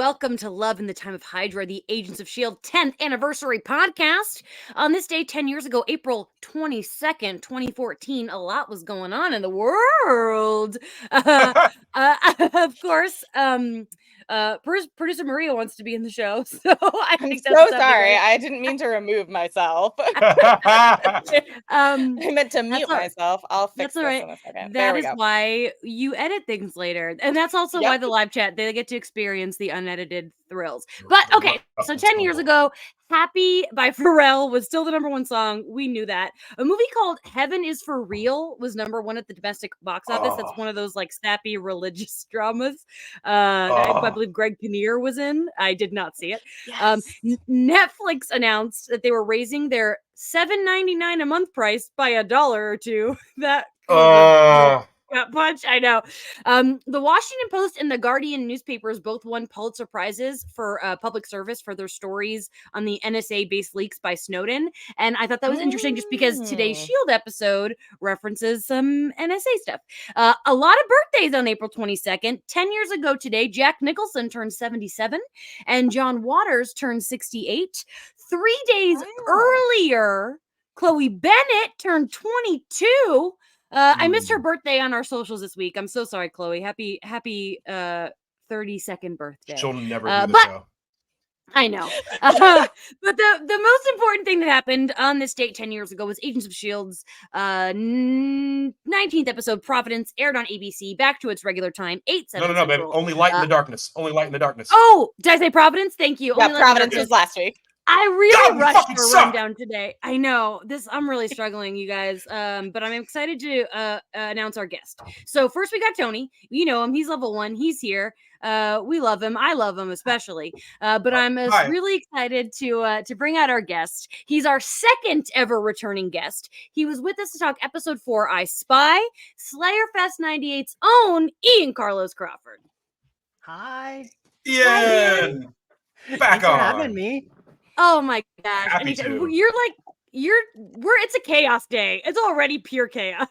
welcome to Love in the Time of Hydra, the Agents of S.H.I.E.L.D. 10th anniversary podcast. On this day, 10 years ago, April 22nd, 2014, a lot was going on in the world. Of course, producer Maria wants to be in the show, so I think that's so sorry. I didn't mean to remove myself. I meant to mute myself. I'll fix this in a second. That is why you edit things later, and that's also why the live chat, they get to experience the unedited thrills. But okay, so 10 years ago, Happy by Pharrell was still the #1 song. We knew that. A movie called Heaven is for Real was #1 at the domestic box office. That's one of those like sappy religious dramas. I believe Greg Kinnear was in. I did not see it. Yes. Netflix announced that they were raising their $7.99 a month price by $1 or $2. That gut punch, I know. The Washington Post and the Guardian newspapers both won Pulitzer Prizes for public service for their stories on the NSA-based leaks by Snowden. And I thought that was interesting just because today's S.H.I.E.L.D. episode references some NSA stuff. A lot of birthdays on April 22nd. 10 years ago today, Jack Nicholson turned 77 and John Waters turned 68. 3 days earlier, Chloe Bennett turned 22. I missed her birthday on our socials this week. I'm so sorry, Chloe. Happy 32nd birthday. She'll never do the show. I know. But the most important thing that happened on this date 10 years ago was Agents of S.H.I.E.L.D.'s 19th episode, Providence, aired on ABC, back to its regular time, 8/7. No, babe. Only Light in the Darkness. Only Light in the Darkness. Oh, did I say Providence? Thank you. Yeah, Providence was last week. I really rushed for a rundown today. I know I'm really struggling, you guys. But I'm excited to announce our guest. So first we got Tony. You know him. He's level 1. He's here. We love him. I love him especially. But I'm really excited to bring out our guest. He's our second ever returning guest. He was with us to talk episode 4, I Spy, Slayerfest 98's own Ian Carlos Crawford. Hi. Ian. Back on. Having me. Oh my gosh. Happy to. It's a chaos day. It's already pure chaos.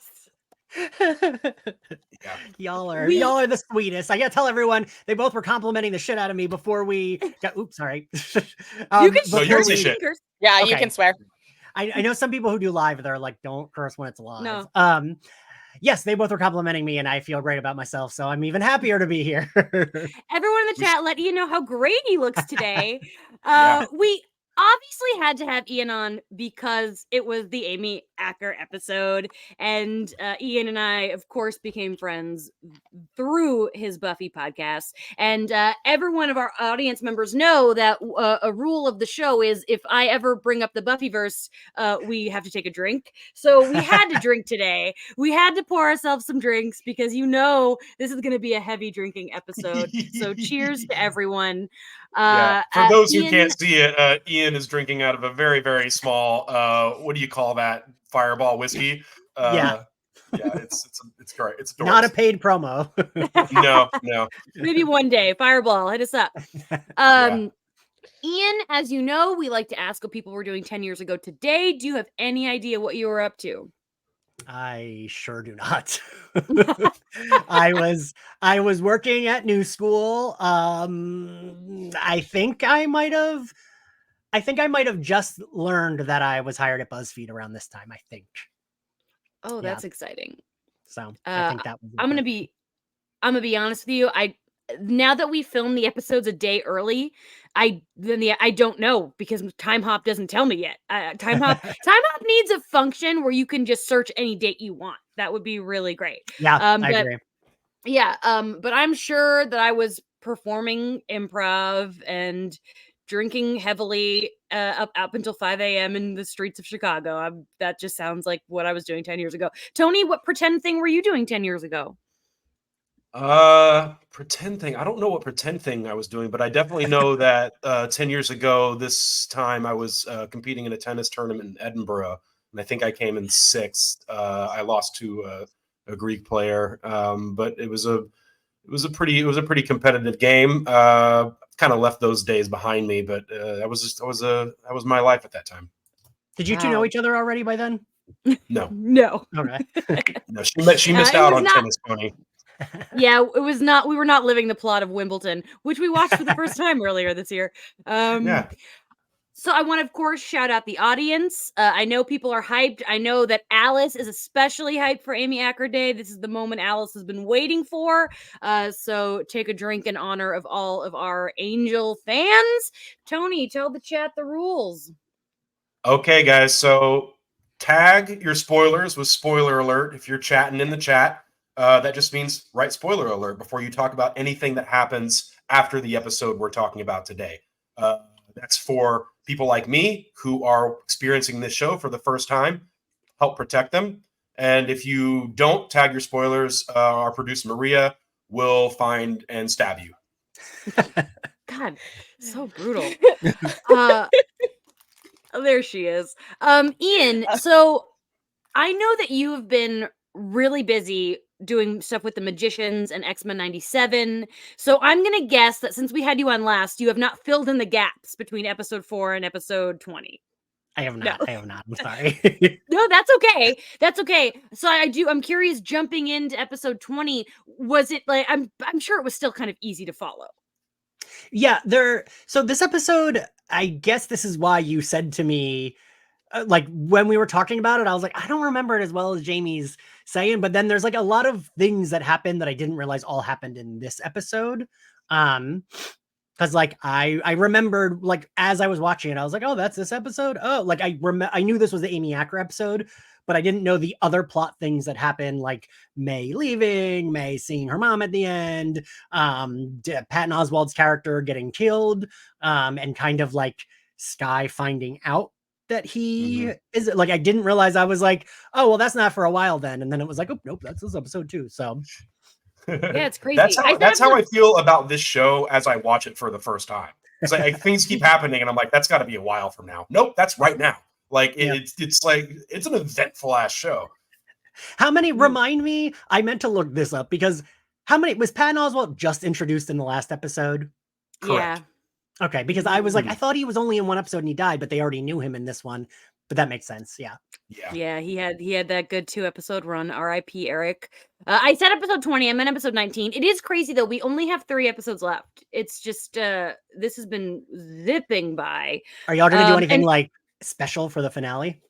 Y'all are the sweetest. I gotta tell everyone, they both were complimenting the shit out of me before we got, oops, sorry. You can say shit. Yeah, okay. You can swear. I know some people who do live, they're like, don't curse when it's live. No. Yes, they both were complimenting me, and I feel great about myself, so I'm even happier to be here. Everyone in the chat, let Ian know how great he looks today. We obviously had to have Ian on because it was the Amy Acker episode, and Ian and I, of course, became friends through his Buffy podcast. And every one of our audience members know that a rule of the show is if I ever bring up the Buffyverse, we have to take a drink. So we had to drink today. We had to pour ourselves some drinks because this is going to be a heavy drinking episode. So cheers to everyone. For those who can't see it, Ian is drinking out of a very, very small, what do you call that? Fireball whiskey. Yeah, it's great. It's adorable. Not a paid promo. No. Maybe one day. Fireball, hit us up. Ian, as you know, we like to ask what people were doing 10 years ago today. Do you have any idea what you were up to? I sure do not. I was working at New School. I think I might have just learned that I was hired at BuzzFeed around this time, I think. Oh, that's exciting. So I think that was I'm gonna be honest with you. Now that we filmed the episodes a day early, I don't know because Time Hop doesn't tell me yet. Time Hop needs a function where you can just search any date you want. That would be really great. Yeah, I agree. Yeah, but I'm sure that I was performing improv and drinking heavily up until 5 a.m. in the streets of Chicago. That just sounds like what I was doing 10 years ago. Tony, what pretend thing were you doing 10 years ago? Pretend thing. I don't know what pretend thing I was doing, but I definitely know that 10 years ago, this time I was competing in a tennis tournament in Edinburgh, and I think I came in 6th. I lost to a Greek player, but it was a pretty competitive game. Kind of left those days behind me, but that was my life at that time. Did you two know each other already by then? No. No. Okay. No, she missed out on tennis, Tony. Yeah, it was not. We were not living the plot of Wimbledon, which we watched for the first time earlier this year. Yeah. So I want to, of course, shout out the audience. I know people are hyped. I know that Alice is especially hyped for Amy Acker Day. This is the moment Alice has been waiting for. So take a drink in honor of all of our Angel fans. Tony, tell the chat the rules. Okay, guys. So tag your spoilers with spoiler alert if you're chatting in the chat. That just means write spoiler alert before you talk about anything that happens after the episode we're talking about today. That's for people like me who are experiencing this show for the first time. Help protect them. And if you don't tag your spoilers, our producer Maria will find and stab you. God, so brutal. There she is. Ian, so I know that you have been really busy doing stuff with the Magicians and X-Men 97. So I'm going to guess that since we had you on last, you have not filled in the gaps between episode 4 and episode 20. I have not. No. I have not. I'm sorry. No, that's okay. That's okay. So I'm curious, jumping into episode 20, was it like, I'm sure it was still kind of easy to follow. Yeah, so this episode, I guess this is why you said to me, like when we were talking about it, I was like, I don't remember it as well as Jamie's saying, but then there's like a lot of things that happened that I didn't realize all happened in this episode. Because like I remembered, like as I was watching it, I was like, oh, that's this episode. Oh, like I knew this was the Amy Acker episode, but I didn't know the other plot things that happened, like May leaving, May seeing her mom at the end, Patton Oswalt's character getting killed, and kind of like Skye finding out that he is, like, I didn't realize. I was like, oh, well, that's not for a while then. And then it was like, oh, nope, that's this episode too. So yeah, it's crazy. That's how I feel about this show as I watch it for the first time. It's like things keep happening and I'm like, that's got to be a while from now. Nope, that's right now. Like it's like it's an eventful ass show. How many, remind me, I meant to look this up, because how many was Patton Oswalt just introduced in the last episode? Correct. Yeah. Okay, because I was like, I thought he was only in one episode and he died, but they already knew him in this one. But that makes sense. Yeah. Yeah, he had that good 2-episode run. R.I.P. Eric. I said episode 20. I meant episode 19. It is crazy though. We only have 3 episodes left. It's just this has been zipping by. Are y'all gonna do anything like special for the finale?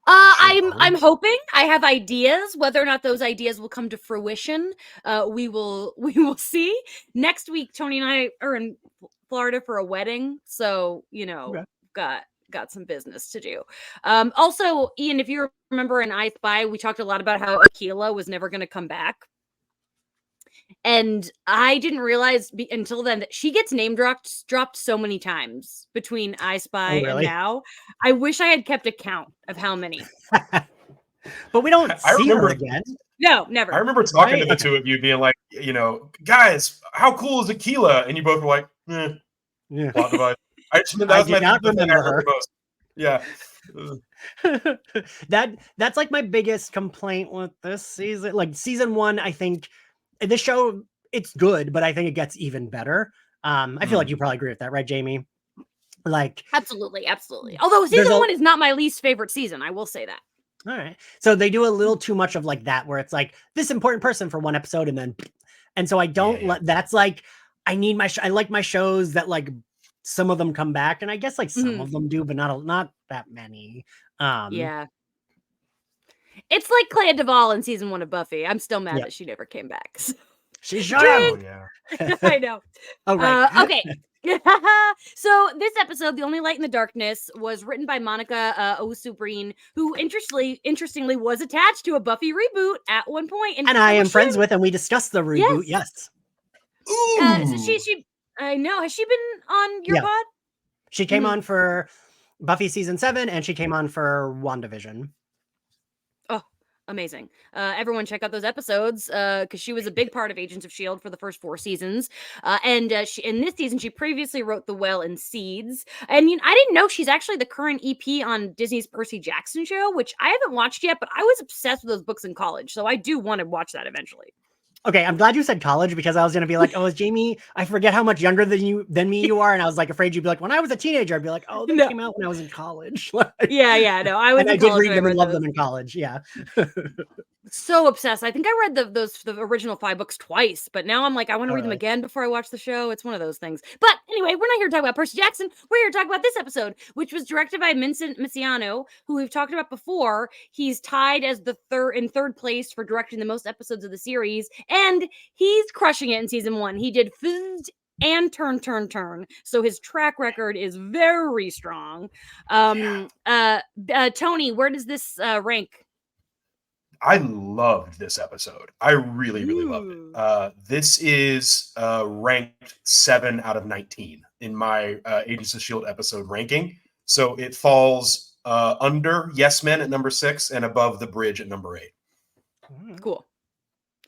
I'm hoping. I have ideas. Whether or not those ideas will come to fruition, we will see. Next week, Tony and I are in Florida for a wedding, so got some business to do. Also, Ian, if you remember in I Spy, we talked a lot about how Aquila was never going to come back. And I didn't realize until then that she gets name dropped so many times between I Spy and now. I wish I had kept a count of how many. But we don't see her again. No, never. I remember talking to the two of you being like, guys, how cool is Aquila? And you both were like, yeah. Plot device. I did not remember her. Yeah. That's like my biggest complaint with this season. Like season 1, I think this show, it's good, but I think it gets even better. I feel like you probably agree with that, right, Jamie? Like absolutely. Although season 1 is not my least favorite season, I will say that. All right. So they do a little too much of like that, where it's like this important person for one episode and so I don't that's like, I need I like my shows that like some of them come back, and I guess like some of them do, but not that many. Yeah. It's like Clea Duvall in season 1 of Buffy. I'm still mad that she never came back. She shut up. I know. Oh, right. Okay. So this episode, The Only Light in the Darkness, was written by Monica Owusu-Breen, who interestingly was attached to a Buffy reboot at one point. And I am friends with, and we discussed the reboot. Yes. So she I know. Has she been on your pod? She came on for Buffy season 7, and she came on for WandaVision. Oh, amazing. Everyone check out those episodes because she was a big part of Agents of S.H.I.E.L.D. for the first 4 seasons. And she, in this season, she previously wrote The Well and Seeds. And I didn't know she's actually the current EP on Disney's Percy Jackson show, which I haven't watched yet, but I was obsessed with those books in college. So I do want to watch that eventually. Okay, I'm glad you said college, because I was going to be like, oh, is Jamie, I forget how much younger than me you are. And I was like afraid you'd be like, when I was a teenager, I'd be like, oh, they came out when I was in college. No, I was and I did read them and love them in college. Yeah. so obsessed. I think I read the original 5 books twice, but now I'm like, I want to read them again before I watch the show. It's one of those things. But anyway, we're not here to talk about Percy Jackson. We're here to talk about this episode, which was directed by Vincent Misiano, who we've talked about before. He's tied as the third place for directing the most episodes of the series, and he's crushing it in season 1. He did Fizzed and Turn. So his track record is very strong. Tony, where does this rank? I loved this episode. I really loved it. This is ranked 7 out of 19 in my Agents of S.H.I.E.L.D. episode ranking. So it falls under Yes Men at number 6 and above The Bridge at number 8. Cool.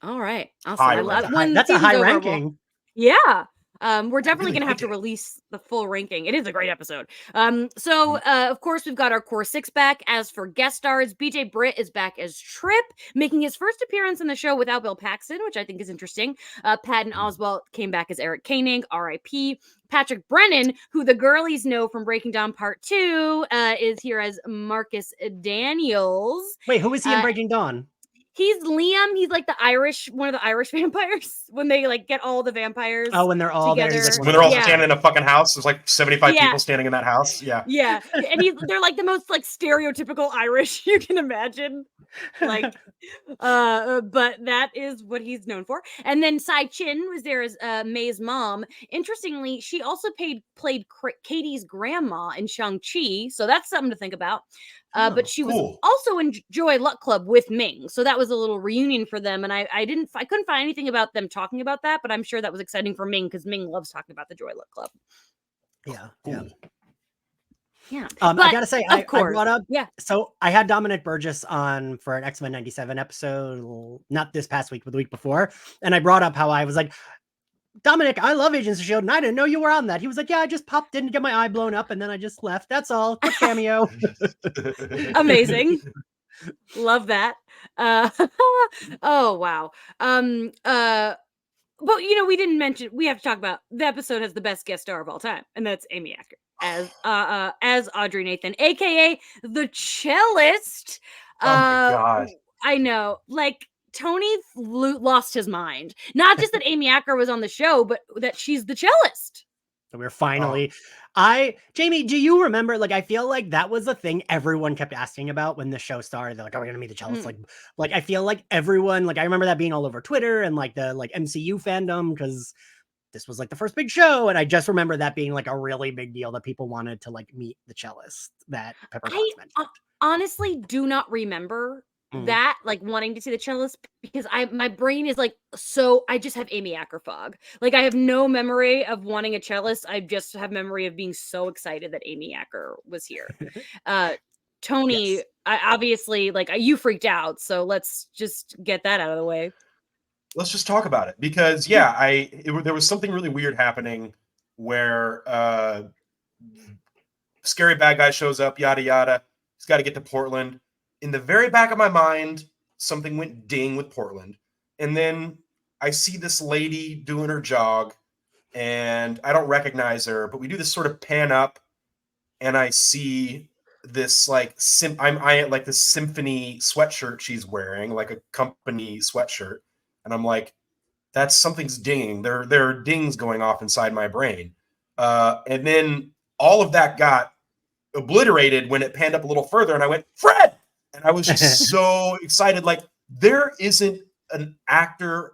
All right. Awesome. That's a high ranking. Yeah. We're definitely going to have to release the full ranking. It is a great episode. Of course, we've got our core 6 back. As for guest stars, BJ Britt is back as Trip, making his first appearance in the show without Bill Paxton, which I think is interesting. Patton Oswalt came back as Eric Koenig, R.I.P. Patrick Brennan, who the girlies know from Breaking Dawn Part 2, is here as Marcus Daniels. Wait, who is he in Breaking Dawn? He's Liam. He's like one of the Irish vampires when they like get all the vampires. Oh, when they're all together. When they're all standing in a fucking house. There's like 75 people standing in that house. Yeah. Yeah. And they're like the most like stereotypical Irish you can imagine. Like, but that is what he's known for. And then Sai Chin was there as May's mom. Interestingly, she also played Katie's grandma in Shang-Chi. So that's something to think about. But she was also in Joy Luck Club with Ming, so that was a little reunion for them. And I couldn't find anything about them talking about that, but I'm sure that was exciting for Ming because Ming loves talking about the Joy Luck Club. Yeah, yeah. I gotta say, I brought up. Yeah. So I had Dominic Burgess on for an X-Men 97 episode, not this past week, but the week before, and I brought up how I was like, Dominic, I love Agents of S.H.I.E.L.D. and I didn't know you were on that. He was like, yeah, I just popped in to get my eye blown up and then I just left. That's all. Quick cameo. Amazing. Love that. Oh, wow. But we didn't mention, we have to talk about the episode has the best guest star of all time, and that's Amy Acker as Audrey Nathan, aka the cellist. Oh my God. I know. Like, Tony lost his mind. Not just that Amy Acker was on the show, but that she's the cellist. So we're finally. Jamie, do you remember? Like, I feel like that was a thing everyone kept asking about when the show started. They're like, "Are we gonna meet the cellist?" Like I feel like everyone, like, I remember that being all over Twitter and like the MCU fandom because this was like the first big show, and I just remember that being like a really big deal that people wanted to like meet the cellist that Pepper Potts mentioned. Honestly do not remember that, like, wanting to see the cellist, because my brain is like, so I just have Amy Acker fog. Like, I have no memory of wanting a cellist. I just have memory of being so excited that Amy Acker was here. Tony, yes. Obviously, like, you freaked out, so let's just get that out of the way. Let's just talk about it, because there was something really weird happening where scary bad guy shows up, yada yada. He's got to get to Portland. In the very back of my mind, something went ding with Portland. And then I see this lady doing her jog, and I don't recognize her, but we do this sort of pan up, and I see this like I like this symphony sweatshirt she's wearing, like a company sweatshirt. And I'm like, that's something's dinging. There are dings going off inside my brain. And then all of that got obliterated when it panned up a little further, and I went, Fred! And I was just so excited. Like, there isn't an actor.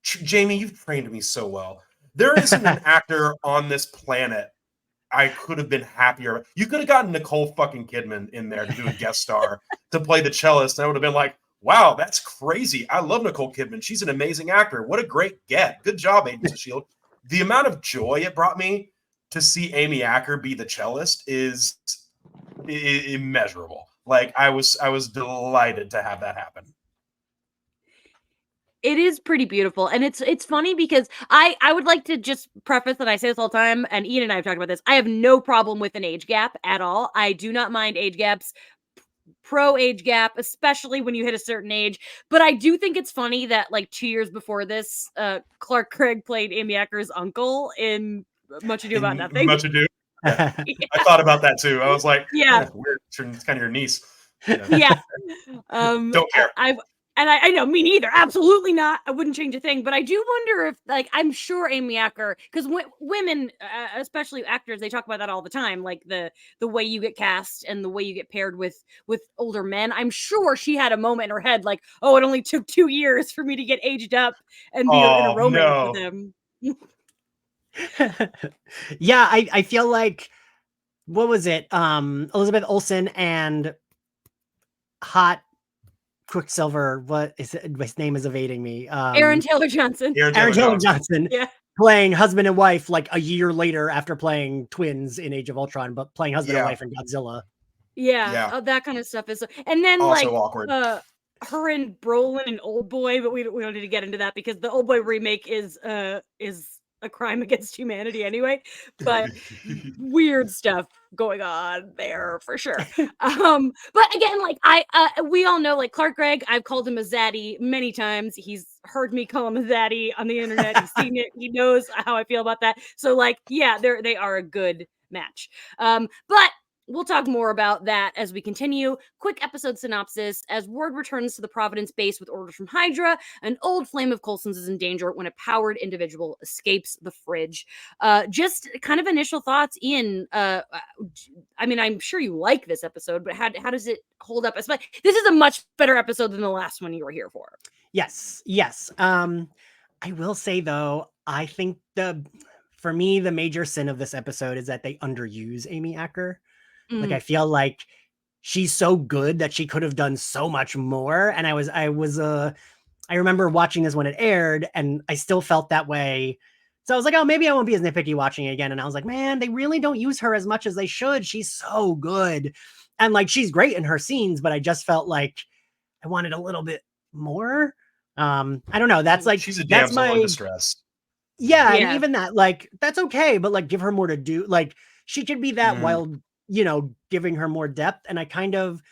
Jamie, you've trained me so well. There isn't an actor on this planet I could have been happier. You could have gotten Nicole fucking Kidman in there to do a guest star to play the cellist. And I would have been like, wow, that's crazy. I love Nicole Kidman. She's an amazing actor. What a great get. Good job, Agents of S.H.I.E.L.D. The amount of joy it brought me to see Amy Acker be the cellist is immeasurable. Like, I was delighted to have that happen. It is pretty beautiful. And it's funny because I would like to just preface that I say this all the time, and Ian and I have talked about this. I have no problem with an age gap at all. I do not mind age gaps, pro age gap, especially when you hit a certain age. But I do think it's funny that like 2 years before this, Clark Gregg played Amy Acker's uncle in Much Ado About Nothing. Much Ado. Yeah. I thought about that too. I was like, yeah, weird. It's kind of your niece. Yeah. Don't care. And I know, me neither. Absolutely not. I wouldn't change a thing. But I do wonder if, like, I'm sure Amy Acker, because women, especially actors, they talk about that all the time, like the way you get cast and the way you get paired with older men. I'm sure she had a moment in her head, like, oh, it only took 2 years for me to get aged up and be in a romance with him. Yeah, I feel like, what was it? Elizabeth Olsen and hot Quicksilver, what is it? His name is evading me. Aaron Taylor Johnson. Aaron Taylor Johnson. Yeah. Playing husband and wife like a year later after playing twins in Age of Ultron, but playing husband and wife in Godzilla. Yeah. That kind of stuff is, and then also like awkward. her and Brolin and Old Boy, but we don't need to get into that because the Old Boy remake is a crime against humanity anyway. But weird stuff going on there for sure. But again, like we all know, like Clark Gregg, I've called him a zaddy many times. He's heard me call him a zaddy on the internet. He's seen it. He knows how I feel about that. So like, yeah, they are a good match. But we'll talk more about that as we continue. Quick episode synopsis. As word returns to the Providence base with orders from Hydra, an old flame of Coulson's is in danger when a powered individual escapes the fridge. Just kind of initial thoughts, Ian. I mean, I'm sure you like this episode, but how does it hold up? This is a much better episode than the last one you were here for. Yes. I will say, though, I think for me, the major sin of this episode is that they underuse Amy Acker. Like, I feel like she's so good that she could have done so much more. And I remember watching this when it aired and I still felt that way. So I was like, oh, maybe I won't be as nitpicky watching it again. And I was like, man, they really don't use her as much as they should. She's so good. And like, she's great in her scenes, but I just felt like I wanted a little bit more. I don't know. That's like, she's a damsel in distress. Yeah. And even that, like, that's okay. But like, give her more to do. Like, she could be that while, giving her more depth. And I kind of,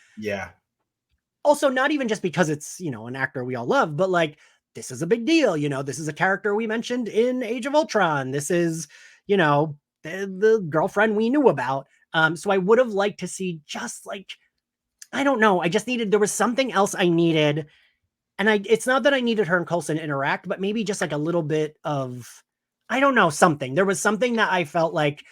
also not even just because it's, an actor we all love, but like, this is a big deal. This is a character we mentioned in Age of Ultron. This is, the girlfriend we knew about. So I would have liked to see just like, I don't know. There was something else I needed. And it's not that I needed her and Coulson to interact, but maybe just like a little bit of, I don't know, something. There was something that I felt like,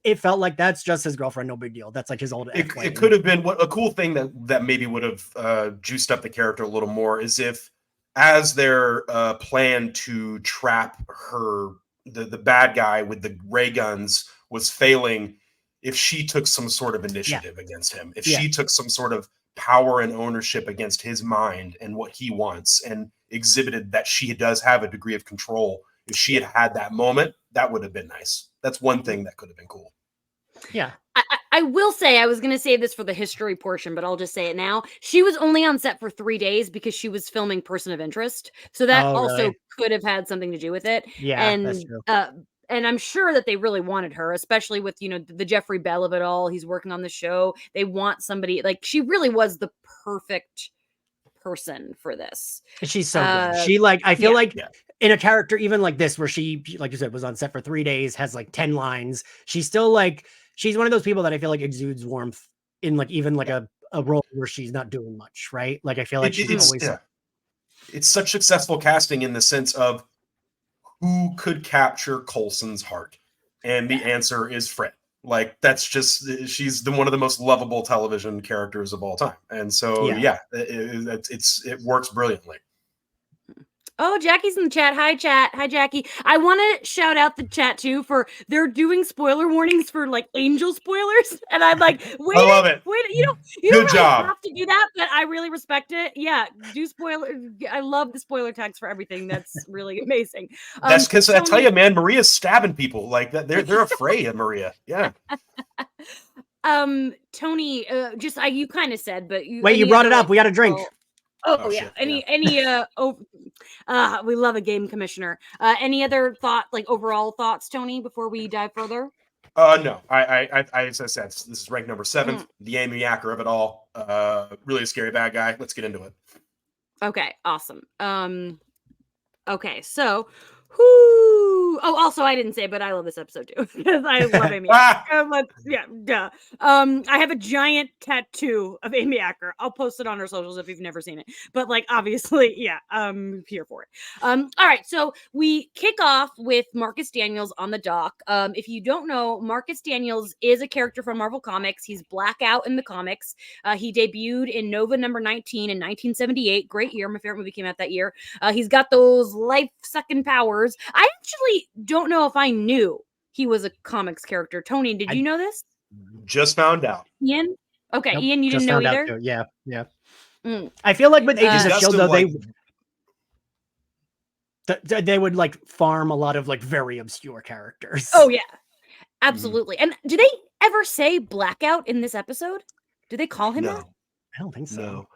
it felt like that's just his girlfriend, no big deal. That's like his old It could have been a cool thing that maybe would have juiced up the character a little more is if, as their plan to trap her, the bad guy with the ray guns was failing, if she took some sort of initiative against him, if she took some sort of power and ownership against his mind and what he wants and exhibited that she does have a degree of control. If she had had that moment, that would have been nice. That's one thing that could have been cool. Yeah. I will say, I was going to save this for the history portion, but I'll just say it now. She was only on set for 3 days because she was filming Person of Interest. So that also could have had something to do with it. Yeah, and, that's true. And I'm sure that they really wanted her, especially with, the Jeffrey Bell of it all. He's working on the show. They want somebody, like, she really was the perfect person for this. She's so good. She I feel like in a character even like this, where she, like you said, was on set for 3 days, has like 10 lines. She's still like, she's one of those people that I feel like exudes warmth in like even like a role where she's not doing much, right? Like I feel like she's always. It's such successful casting in the sense of who could capture Coulson's heart, and the answer is Fred. Like that's just she's one of the most lovable television characters of all time, and so it works brilliantly. Oh, Jackie's in the chat. Hi, chat. Hi, Jackie. I want to shout out the chat too for they're doing spoiler warnings for like Angel spoilers, and I'm like, wait, I love it. Wait, you don't really have to do that, but I really respect it. Yeah, do spoiler. I love the spoiler tags for everything. That's really amazing. That's because I tell you, man, Maria's stabbing people like that. They're afraid of Maria. Yeah. Tony, you kind of said, but you brought it up. We got a drink. Oh yeah. We love a game commissioner. Any other overall thoughts, Tony, before we dive further? No. I as I said, this is ranked number 7, the Amy Acker of it all. Really a scary bad guy. Let's get into it. Okay, awesome. Okay, so also I didn't say, but I love this episode too because I love Amy. Yeah, duh. I have a giant tattoo of Amy Acker. I'll post it on our socials if you've never seen it. But like, obviously, yeah, I'm here for it. All right, so we kick off with Marcus Daniels on the dock. If you don't know, Marcus Daniels is a character from Marvel Comics. He's Blackout in the comics. He debuted in Nova number 19 in 1978. Great year. My favorite movie came out that year. He's got those life-sucking powers. I actually don't know if I knew he was a comics character. Tony, did you know this? Just found out. Ian? Okay, Nope, Ian, you didn't know either? Yeah. I feel like with Agents of S.H.I.E.L.D., though, they would like farm a lot of like very obscure characters. Oh, yeah. Absolutely. And do they ever say Blackout in this episode? Do they call him that? I don't think so. No.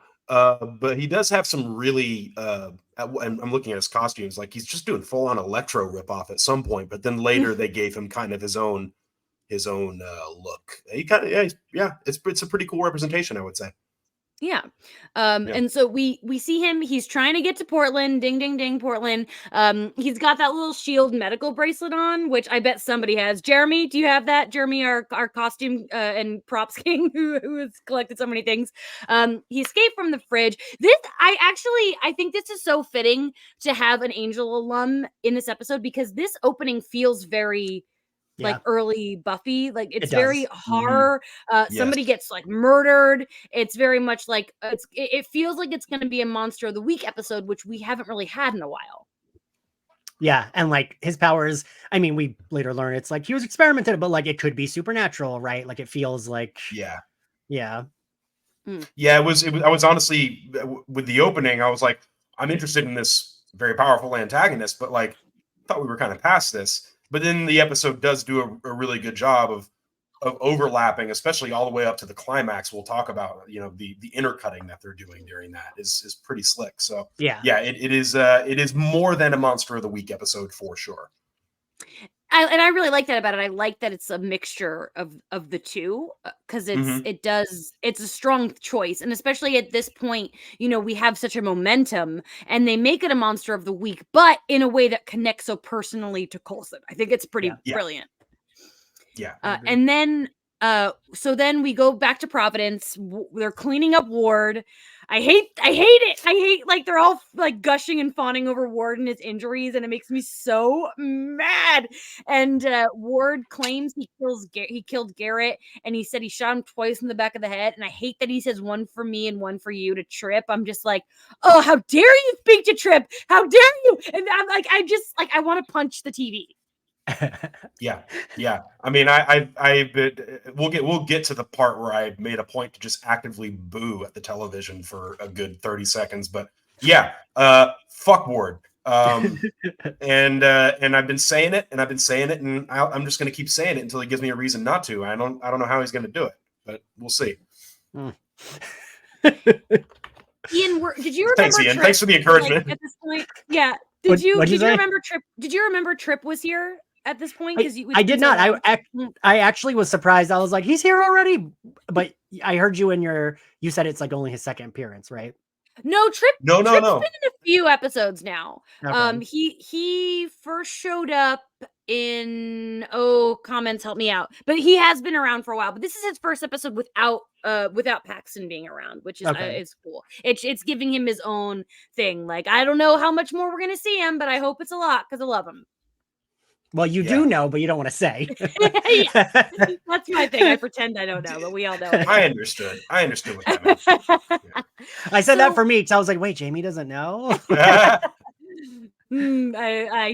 But he does have some really I'm looking at his costumes, like he's just doing full-on Electro ripoff at some point, but then later they gave him kind of his own look. He kind of it's a pretty cool representation, I would say. Yeah. And so we see him, he's trying to get to Portland, ding, ding, ding, Portland. He's got that little SHIELD medical bracelet on, which I bet somebody has. Jeremy, do you have that? Jeremy, our costume and props king who has collected so many things. He escaped from the fridge. I think this is so fitting to have an Angel alum in this episode because this opening feels very like early Buffy, like it's very horror. Somebody gets like murdered. It's very much like it feels like it's going to be a Monster of the Week episode, which we haven't really had in a while. Yeah, and like his powers, I mean, we later learn it's like he was experimented, but like it could be supernatural, right? Like it feels like yeah. It was. I was honestly with the opening, I was like, I'm interested in this very powerful antagonist, but like, I thought we were kind of past this. But then the episode does do a really good job of overlapping, especially all the way up to the climax. We'll talk about, the intercutting that they're doing during that is pretty slick. So it is more than a Monster of the Week episode for sure. I really like that about it. I like that it's a mixture of the two because it's a strong choice. And especially at this point, we have such a momentum and they make it a Monster of the Week, but in a way that connects so personally to Coulson. I think it's pretty brilliant. Yeah. And then so then we go back to Providence. They're cleaning up Ward. I hate it. I hate like they're all like gushing and fawning over Ward and his injuries, and it makes me so mad. And Ward claims he killed Garrett, and he said he shot him twice in the back of the head. And I hate that he says one for me and one for you to Trip. I'm just like, oh, how dare you speak to Trip? How dare you? And I'm like, I want to punch the TV. Yeah. I mean, we'll get to the part where I made a point to just actively boo at the television for a good 30 seconds. But fuck Ward. And I've been saying it, and I'm just going to keep saying it until he gives me a reason not to. I don't know how he's going to do it, but we'll see. Ian, did you remember? Thanks, Ian. Trip, thanks for the encouragement. like, at this point, yeah. Did you remember Trip? Did you remember Trip was here at this point? Because I did not. I actually was surprised. I was like, he's here already. But I heard you you said it's like only his second appearance, right? No, Trip's No. been in a few episodes now. Okay. He first showed up in comments help me out, but he has been around for a while. But this is his first episode without Paxton being around, which is is cool. It's giving him his own thing. Like, I don't know how much more we're gonna see him, but I hope it's a lot because I love him. Well, you do know, but you don't want to say. That's my thing. I pretend I don't know, but we all know. I understood what that meant. Yeah. I said that for me because I was like, wait, Jamie doesn't know? I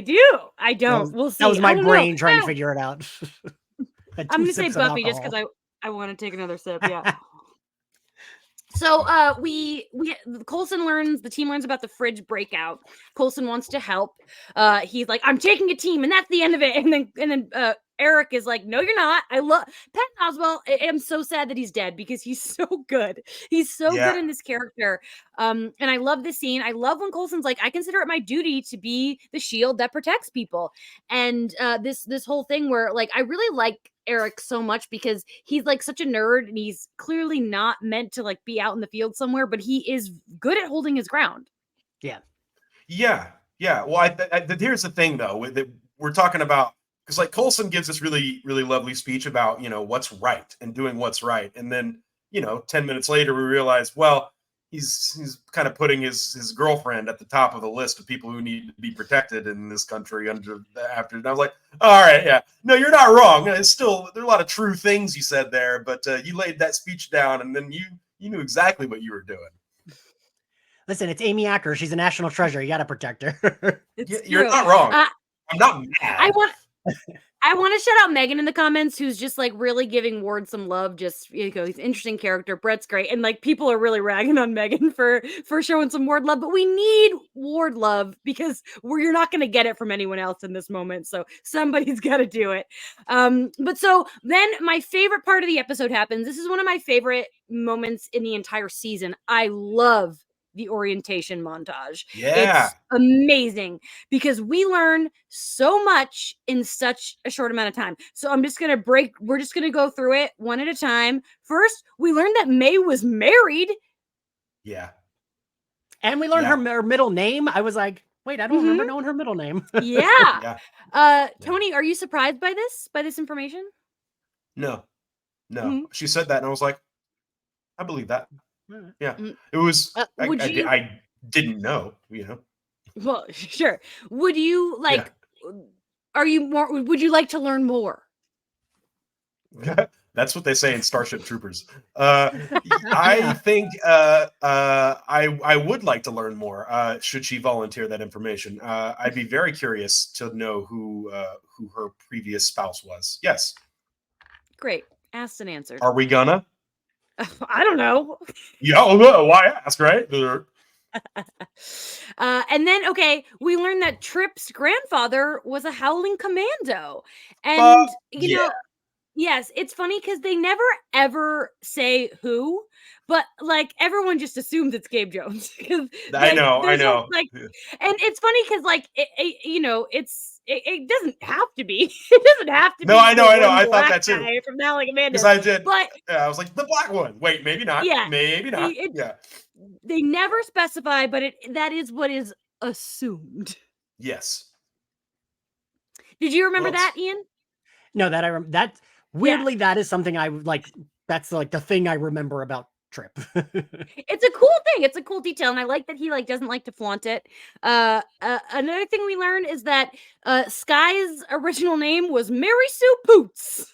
do. I don't. We'll see. That was my brain trying to figure it out. I'm going to say Buffy just because I want to take another sip. Yeah. So the team learns about the fridge breakout. Coulson wants to help. He's like, I'm taking a team, and that's the end of it. And then Eric is like, no, you're not. I love Patton Oswalt. I'm so sad that he's dead because he's so good. He's so good in this character. And I love this scene. I love when Coulson's like, I consider it my duty to be the shield that protects people. And this whole thing where like I really like Eric so much because he's like such a nerd and he's clearly not meant to like be out in the field somewhere, but he is good at holding his ground. Yeah. Well, here's the thing though, we're talking about, because like Coulson gives this really, really lovely speech about, what's right and doing what's right. And then, 10 minutes later, we realize, well, he's kind of putting his girlfriend at the top of the list of people who need to be protected in this country after. And I was like, all right, yeah, no, you're not wrong. It's still, there are a lot of true things you said there, but you laid that speech down and then you knew exactly what you were doing. Listen, it's Amy Acker. She's a national treasure. You got to protect her. You're not wrong. I'm not mad. I want to shout out Megan in the comments, who's just like really giving Ward some love. Just he's an interesting character. Brett's great, and like people are really ragging on Megan for showing some Ward love. But we need Ward love because you're not going to get it from anyone else in this moment. So somebody's got to do it. But so then my favorite part of the episode happens. This is one of my favorite moments in the entire season. I love the orientation montage. Yeah. It's amazing because we learn so much in such a short amount of time. So we're just going to go through it one at a time. First, we learned that May was married. Yeah. And we learned her middle name. I was like, wait, I don't remember knowing her middle name. Yeah. Tony, are you surprised by this information? No. She said that and I was like, I believe that. Yeah, it was. I didn't know. Well, sure. Would you like? Yeah. Are you more? Would you like to learn more? That's what they say in Starship Troopers. I think I would like to learn more. Should she volunteer that information? I'd be very curious to know who her previous spouse was. Yes. Great. Asked and answered. Are we gonna? I don't know. Yeah, why ask, right? And then, okay, we learned that Trip's grandfather was a Howling Commando. And, you know, yes, it's funny because they never, ever say who, but, like, everyone just assumes it's Gabe Jones. I know. And it's funny because, like, it doesn't have to be. It doesn't have to be. No, I know. I thought that too. From now, like Amanda. Because I did. But I was like, the black one. Wait, maybe not. Yeah. Maybe not. They never specify, but that is what is assumed. Yes. Did you remember that, Ian? No, that weirdly, that is something I like. That's like the thing I remember about Trip. It's a cool thing. It's a cool detail, and I like that he doesn't like to flaunt it. Another thing we learned is that Sky's original name was Mary Sue Poots.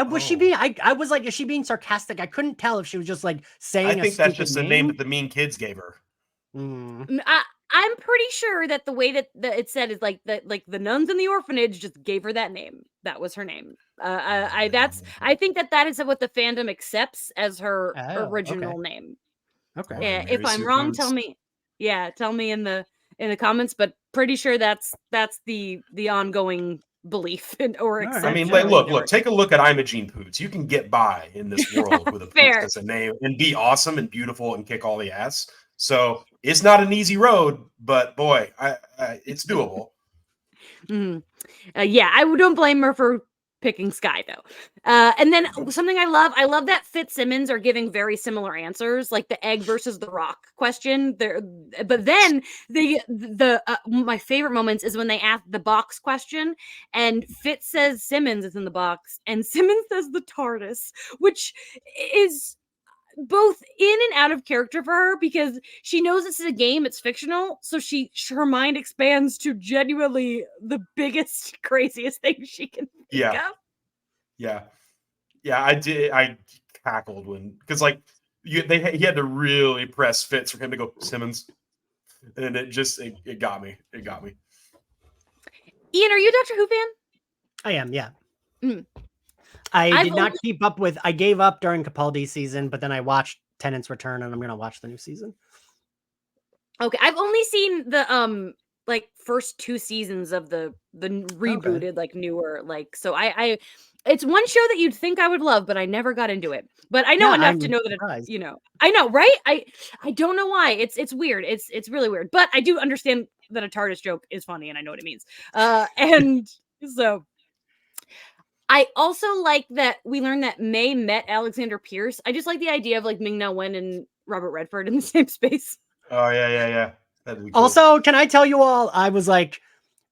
Was she being? I was like, is she being sarcastic? I couldn't tell if she was just like saying. I think that's just the name that the mean kids gave her. I'm pretty sure that the way that it said is like the nuns in the orphanage just gave her that name. That was her name. I think that is what the fandom accepts as her original name. Okay. Yeah. If I'm wrong, tell me. Yeah, tell me in the comments. But pretty sure that's the ongoing belief or acceptance. I mean, look. Take a look at Imogene Poots. You can get by in this world with a Poots as a name and be awesome and beautiful and kick all the ass. So it's not an easy road, but boy, it's doable. Yeah, I don't blame her for picking Sky though. And then something I love that Fitzsimmons are giving very similar answers, like the egg versus the rock question. But then my favorite moments is when they ask the box question, and Fitz says Simmons is in the box, and Simmons says the TARDIS, which is both in and out of character for her because she knows this is a game, it's fictional, so her mind expands to genuinely the biggest, craziest thing she can think of. Yeah, I cackled because like he had to really press Fitz for him to go Simmons, and it got me. It got me. Ian, are you a Doctor Who fan? I am, yeah. I did not keep up with. I gave up during Capaldi's season, but then I watched Tennant's Return, and I'm gonna watch the new season. Okay, I've only seen the first 2 seasons of the rebooted newer so I it's one show that you'd think I would love, but I never got into it. But I know enough to know that I know, right? I don't know why. It's weird. It's really weird. But I do understand that a TARDIS joke is funny, and I know what it means. And so. I also like that we learned that May met Alexander Pierce. I just like the idea of Ming-Na Wen and Robert Redford in the same space. Oh, yeah. That'd be cool. Also, can I tell you all, I was like,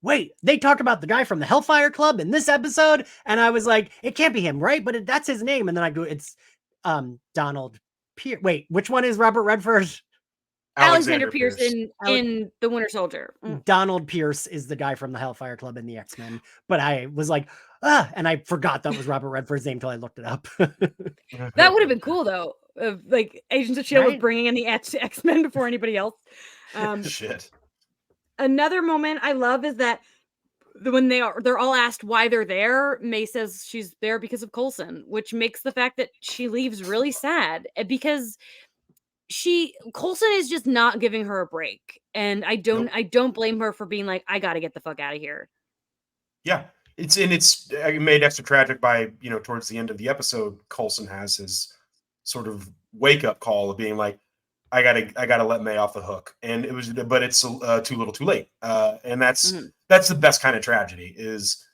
wait, they talk about the guy from the Hellfire Club in this episode, and I was like, it can't be him, right? But that's his name. And then I go, it's Donald Pierce. Wait, which one is Robert Redford? Alexander Pierce in The Winter Soldier. Donald Pierce is the guy from the Hellfire Club in the X-Men. But I was like, and I forgot that was Robert Redford's name until I looked it up. That would have been cool, though. Like Agents of S.H.I.E.L.D. was bringing in the X-Men before anybody else. Shit. Another moment I love is that when they're all asked why they're there, May says she's there because of Coulson, which makes the fact that she leaves really sad because Coulson is just not giving her a break. And I don't blame her for being like, I got to get the fuck out of here. Yeah. It's made extra tragic by, towards the end of the episode, Coulson has his sort of wake up call of being like, I gotta let May off the hook. And but it's too little too late. And that's the best kind of tragedy is,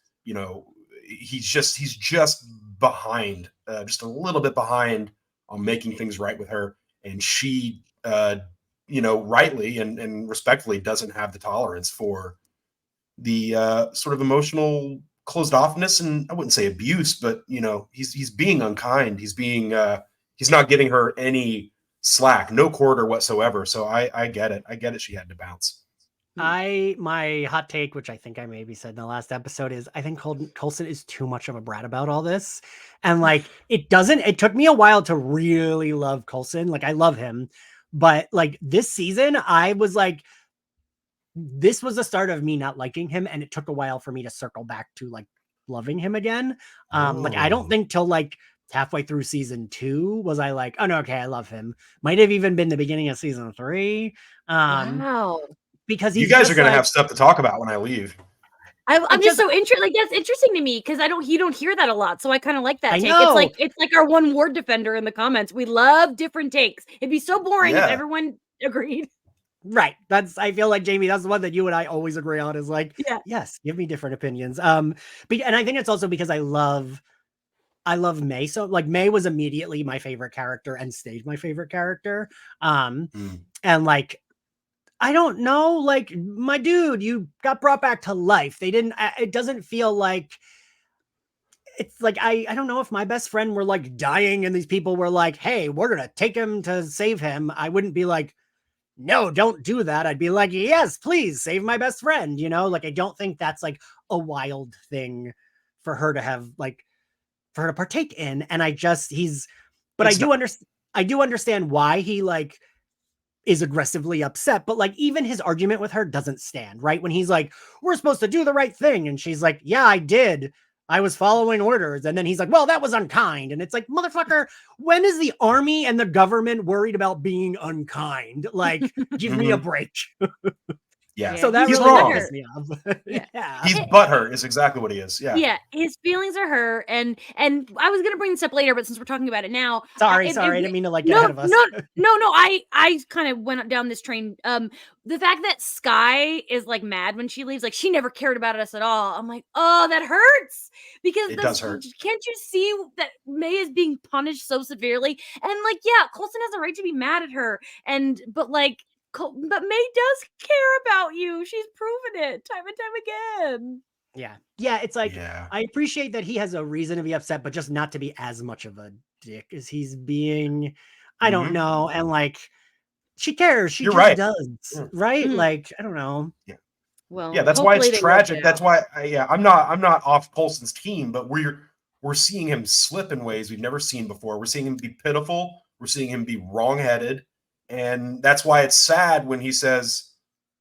he's just behind, just a little bit behind on making things right with her. And she, rightly and respectfully doesn't have the tolerance for the sort of emotional closed offness. And I wouldn't say abuse, but he's being unkind. He's not giving her any slack, no quarter whatsoever. So I get it. I get it. She had to bounce. My hot take, which I think I maybe said in the last episode, is I think Coulson is too much of a brat about all this. And like, it took me a while to really love Coulson. Like, I love him, but like this season, I was like, this was the start of me not liking him. And it took a while for me to circle back to like loving him again. Like, I don't think till like halfway through season 2 was I like, oh no, okay, I love him. Might have even been the beginning of season 3. Wow. Because you guys are going to have stuff to talk about when I leave. I'm just so interested. Like, that's interesting to me because you don't hear that a lot. So I kind of like that take. Know. It's like our one word defender in the comments. We love different takes. It'd be so boring if everyone agreed. Right. I feel like, Jamie, that's the one that you and I always agree on is like, yes, give me different opinions. And I think it's also because I love May. So like May was immediately my favorite character and stayed my favorite character. And like, I don't know, like, my dude, you got brought back to life. It doesn't feel like, it's like, I don't know if my best friend were like dying and these people were like, hey, we're going to take him to save him. I wouldn't be like, no, don't do that. I'd be like, yes, please save my best friend. Like, I don't think that's like a wild thing for her to have, like, for her to partake in. And I do understand why he like is aggressively upset, but like even his argument with her doesn't stand, right? When he's like, we're supposed to do the right thing. And she's like, yeah, I did. I was following orders. And then he's like, well, that was unkind. And it's like, motherfucker, when is the army and the government worried about being unkind? Like, give me a break. Yeah. So that he's really wrong. pisses me off. Yeah. He's butthurt is exactly what he is. Yeah. Yeah. His feelings are hurt. And I was going to bring this up later, but since we're talking about it now. Sorry. I didn't mean to like get ahead of us. No. I kind of went down this train. The fact that Skye is like mad when she leaves, like she never cared about us at all. I'm like, oh, that hurts because it does hurt. Can't you see that May is being punished so severely? And like, yeah, Coulson has a right to be mad at her. But May does care about you. She's proven it time and time again. Yeah. It's like, I appreciate that he has a reason to be upset, but just not to be as much of a dick as he's being. I don't know. And like, she cares. She does. Right? Like, I don't know. Yeah. Well, yeah, that's why it's tragic. That's why I'm not off Coulson's team, but we're seeing him slip in ways we've never seen before. We're seeing him be pitiful. We're seeing him be wrongheaded. And that's why it's sad when he says,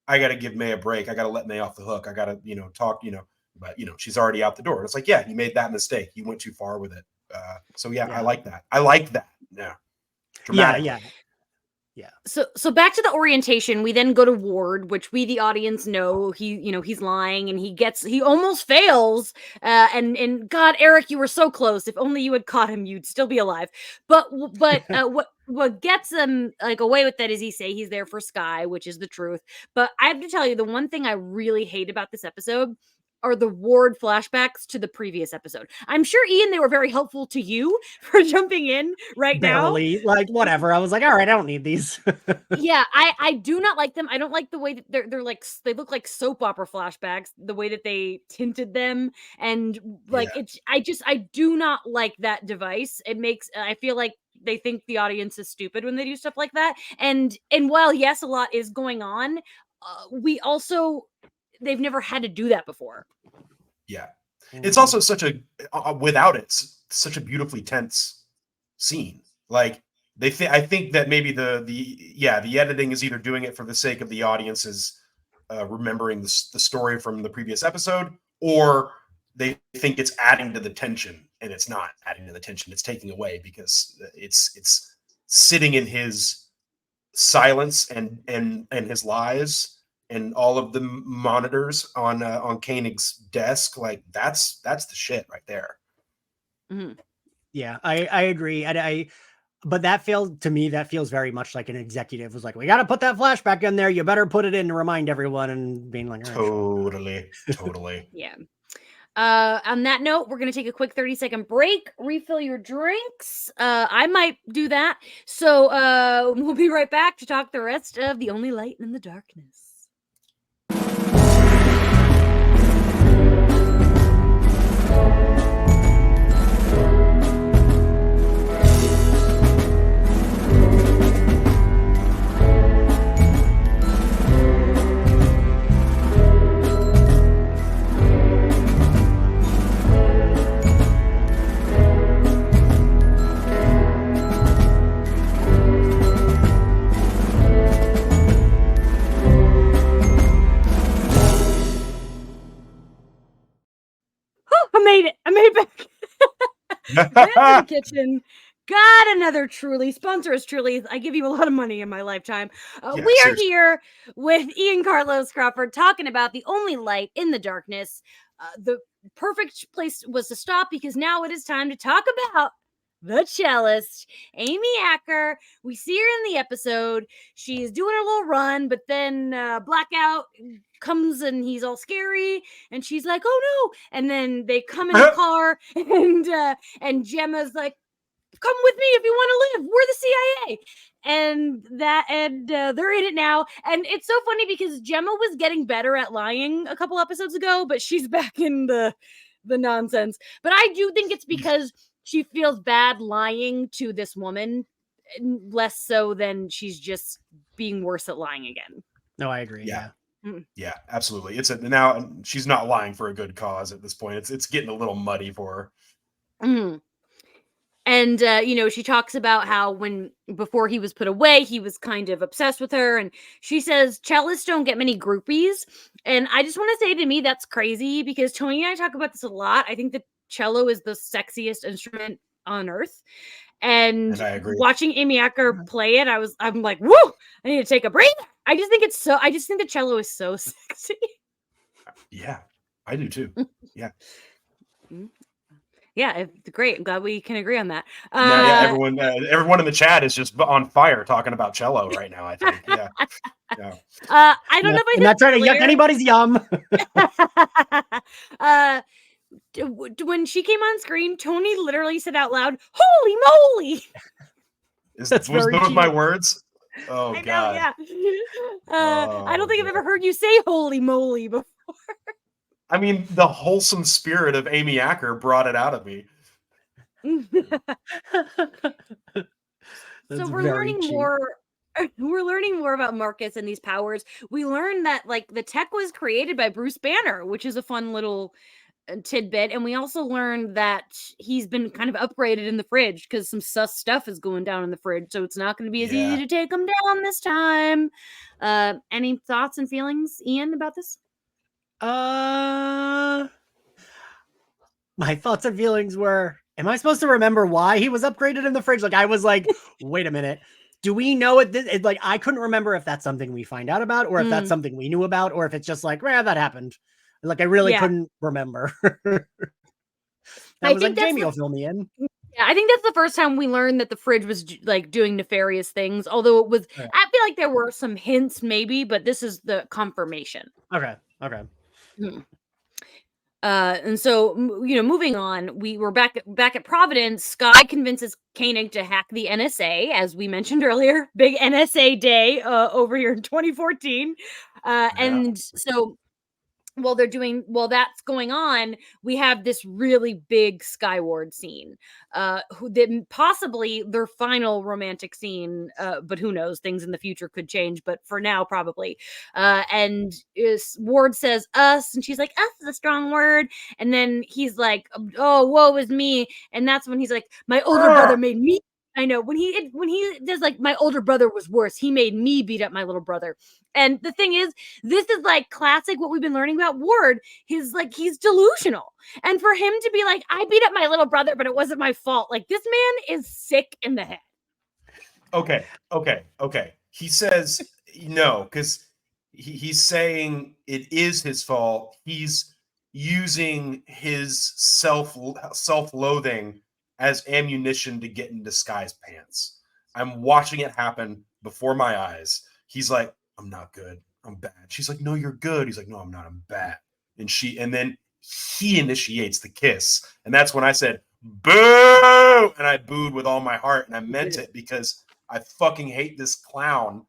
I got to give May a break. I got to let May off the hook. I got to, talk, but she's already out the door. And it's like, yeah, you made that mistake. You went too far with it. So I like that. I like that. Yeah. Dramatic. Yeah. So back to the orientation, we then go to Ward, which we, the audience, know he's lying and he almost fails. And God, Eric, you were so close. If only you had caught him, you'd still be alive. But what gets him like away with that is he's there for Skye, which is the truth. But I have to tell you, the one thing I really hate about this episode are the Ward flashbacks to the previous episode. I'm sure, Ian, they were very helpful to you for jumping in right Barely, now. like, whatever. I was like, all right, I don't need these. Yeah, I do not like them. I don't like the way that they're like, they look like soap opera flashbacks, the way that they tinted them. And like, I do not like that device. It makes, I feel like they think the audience is stupid when they do stuff like that. And while yes, a lot is going on, they've never had to do that before. Yeah. It's also such a, without it, such a beautifully tense scene. Like, I think that maybe the editing is either doing it for the sake of the audience's remembering the story from the previous episode, or they think it's adding to the tension, and it's not adding to the tension. It's taking away, because it's sitting in his silence and his lies and all of the monitors on Koenig's desk. Like, that's the shit right there. Mm-hmm. Yeah, I agree. But that feels very much like an executive was like, we got to put that flashback in there. You better put it in to remind everyone, and being like, totally. Yeah. On that note, we're going to take a quick 30-second break, refill your drinks. I might do that. So we'll be right back to talk the rest of The Only Light in the Darkness. I made it back. Went to the kitchen. Got another Truly. Sponsor us, Truly. I give you a lot of money in my lifetime. We are here with Ian Carlos Crawford talking about The Only Light in the Darkness. The perfect place was to stop, because now it is time to talk about the cellist, Amy Acker. We see her in the episode. She's doing her little run, but then Blackout comes and he's all scary, and she's like, oh no. And then they come in the car, and Gemma's like, come with me if you want to live. We're the CIA. And they're in it now. And it's so funny because Gemma was getting better at lying a couple episodes ago, but she's back in the nonsense. But I do think it's because she feels bad lying to this woman, less so than she's just being worse at lying again. No, I agree. Yeah. Yeah, absolutely. Now she's not lying for a good cause at this point. It's getting a little muddy for her. Mm. And, she talks about how before he was put away, he was kind of obsessed with her. And she says, cellists don't get many groupies. And I just want to say, to me, that's crazy, because Tony and I talk about this a lot. I think the cello is the sexiest instrument on earth. And I agree. Watching Amy Acker play it, I'm like, woo, I need to take a break. I just think the cello is so sexy. Yeah, I do too. Yeah. Yeah, great. I'm glad we can agree on that. Everyone in the chat is just on fire talking about cello right now, I think. Yeah. I don't know if I'm not trying to yuck anybody's yum. When she came on screen, Tony literally said out loud, "Holy moly!" Was those my words? Oh, God. Yeah. I don't think I've ever heard you say "holy moly" before. I mean, the wholesome spirit of Amy Acker brought it out of me. So we're learning more. We're learning more about Marcus and these powers. We learned that the tech was created by Bruce Banner, which is a fun little tidbit. And we also learned that he's been kind of upgraded in the fridge because some sus stuff is going down in the fridge. So it's not going to be as easy to take him down this time. Any thoughts and feelings, Ian, about this? My thoughts and feelings were, am I supposed to remember why he was upgraded in the fridge? I was like, wait a minute. Do we know it? I couldn't remember if that's something we find out about, or if that's something we knew about, or if it's just that happened. I really couldn't remember. I was like, Jamie will fill me in. Yeah, I think that's the first time we learned that the fridge was doing nefarious things. Although it was, I feel like there were some hints maybe, but this is the confirmation. Okay. And so, moving on, we were back at Providence. Skye convinces Koenig to hack the NSA, as we mentioned earlier. Big NSA day over here in 2014. And so while that's going on, we have this really big Skyward scene, possibly their final romantic scene, but who knows, things in the future could change, but for now, probably. And Ward says us, and she's like, us is a strong word. And then he's like, oh, woe is me. And that's when he's like, my older brother made me. I know when he does like, my older brother was worse. He made me beat up my little brother. And the thing is, this is like classic what we've been learning about Ward. He's delusional. And for him to be like, I beat up my little brother, but it wasn't my fault. Like, this man is sick in the head. Okay. He says no, because he's saying it is his fault. He's using his self-loathing as ammunition to get into Skye's pants. I'm watching it happen before my eyes. He's like, I'm not good. I'm bad. She's like, no, you're good. He's like, no, I'm not. I'm bad. And then he initiates the kiss. And that's when I said, boo! And I booed with all my heart. And I meant it because I fucking hate this clown.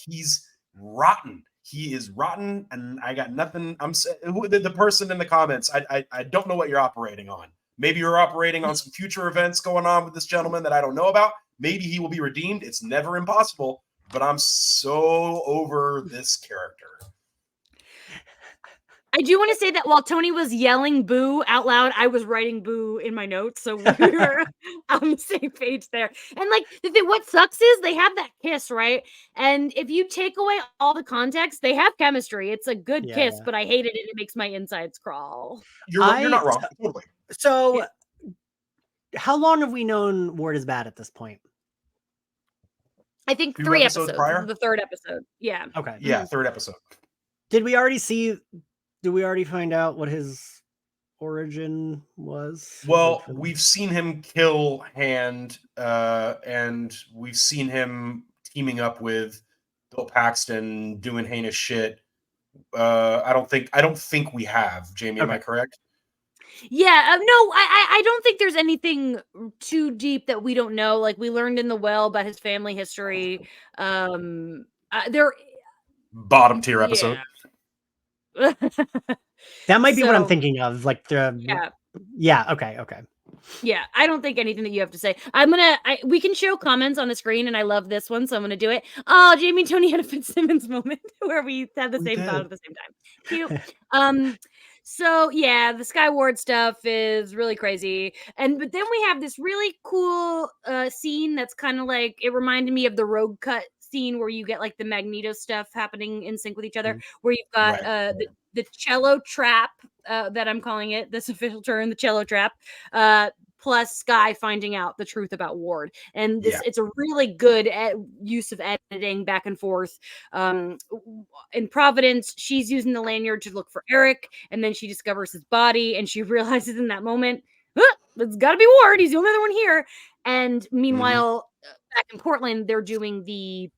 He's rotten. He is rotten. And I got nothing. The person in the comments, I don't know what you're operating on. Maybe you're operating on some future events going on with this gentleman that I don't know about. Maybe he will be redeemed. It's never impossible. But I'm so over this character. I do want to say that while Tony was yelling boo out loud, I was writing boo in my notes. So we were on the same page there. And like, what sucks is they have that kiss, right? And if you take away all the context, they have chemistry. It's a good kiss, but I hate it and it makes my insides crawl. You're not wrong. Totally. So how long have we known Ward is bad at this point? I think 3 episodes. Prior? The 3rd episode. Yeah. Okay. Yeah, 3rd episode. Did we already find out what his origin was? Well, we've seen him kill Hand, and we've seen him teaming up with Bill Paxton doing heinous shit. I don't think we have. Jamie, am I correct? Yeah, no, I don't think there's anything too deep that we don't know. Like, we learned in The Well about his family history. There bottom tier episode. That might be what I'm thinking of. Like okay. Yeah, I don't think anything that you have to say. We can show comments on the screen, and I love this one, so I'm gonna do it. Oh, Jamie and Tony had a Fitzsimmons moment where we had the same thought at the same time. Cute. So yeah, the Skyward stuff is really crazy. But then we have this really cool scene that's kind of like, it reminded me of the Rogue Cut scene where you get like the Magneto stuff happening in sync with each other, where you've got the cello trap, that I'm calling it, this official term, the cello trap, plus Skye finding out the truth about Ward. And it's a really good use of editing back and forth. In Providence, she's using the lanyard to look for Eric, and then she discovers his body, and she realizes in that moment, it's got to be Ward. He's the only other one here. And meanwhile, back in Portland, they're doing the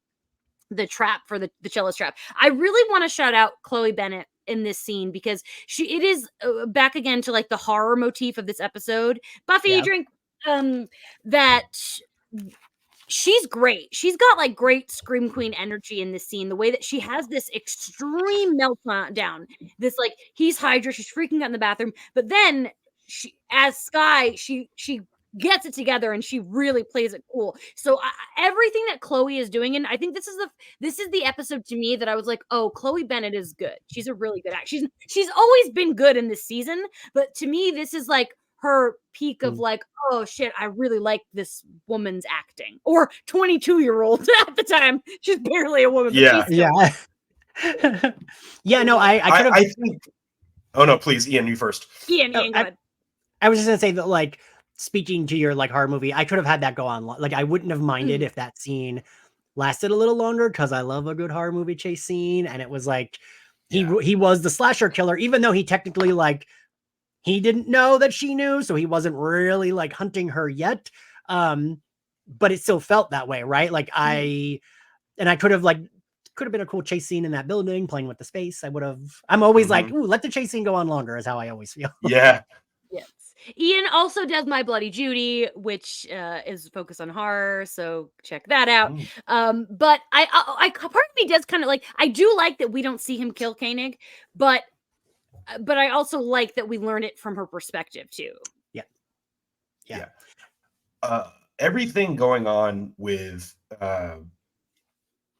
trap for the cello trap. I really want to shout out Chloe Bennett in this scene, because it is back again to like the horror motif of this episode. Buffy, drink that. She's great. She's got like great Scream Queen energy in this scene. The way that she has this extreme meltdown, this like, he's Hydra, she's freaking out in the bathroom, but then she, as Skye, she gets it together and she really plays it cool. So everything that Chloe is doing, and I think this is the episode to me that I was like, oh, Chloe Bennett is good. She's a really good actor. She's always been good in this season, but to me, this is like her peak of like, oh shit, I really like this woman's acting. Or 22-year-old at the time. She's barely a woman. Yeah. Yeah, no, I could have. I think. Oh no, please, Ian, you first. Ian, go ahead. I was just gonna say that, like, speaking to your like horror movie, I could have had that go on. Like, I wouldn't have minded if that scene lasted a little longer, because I love a good horror movie chase scene. And it was like, he was the slasher killer, even though he technically, like, he didn't know that she knew, so he wasn't really like hunting her yet. But it still felt that way, right? Like I could have like could have been a cool chase scene in that building, playing with the space. I'm always like, ooh, let the chase scene go on longer, is how I always feel. Yeah. Yes. Ian also does My Bloody Judy, which is focused on horror, so check that out. But I part of me does kind of like, I do like that we don't see him kill Koenig, but I also like that we learn it from her perspective too. Yeah. Everything going on with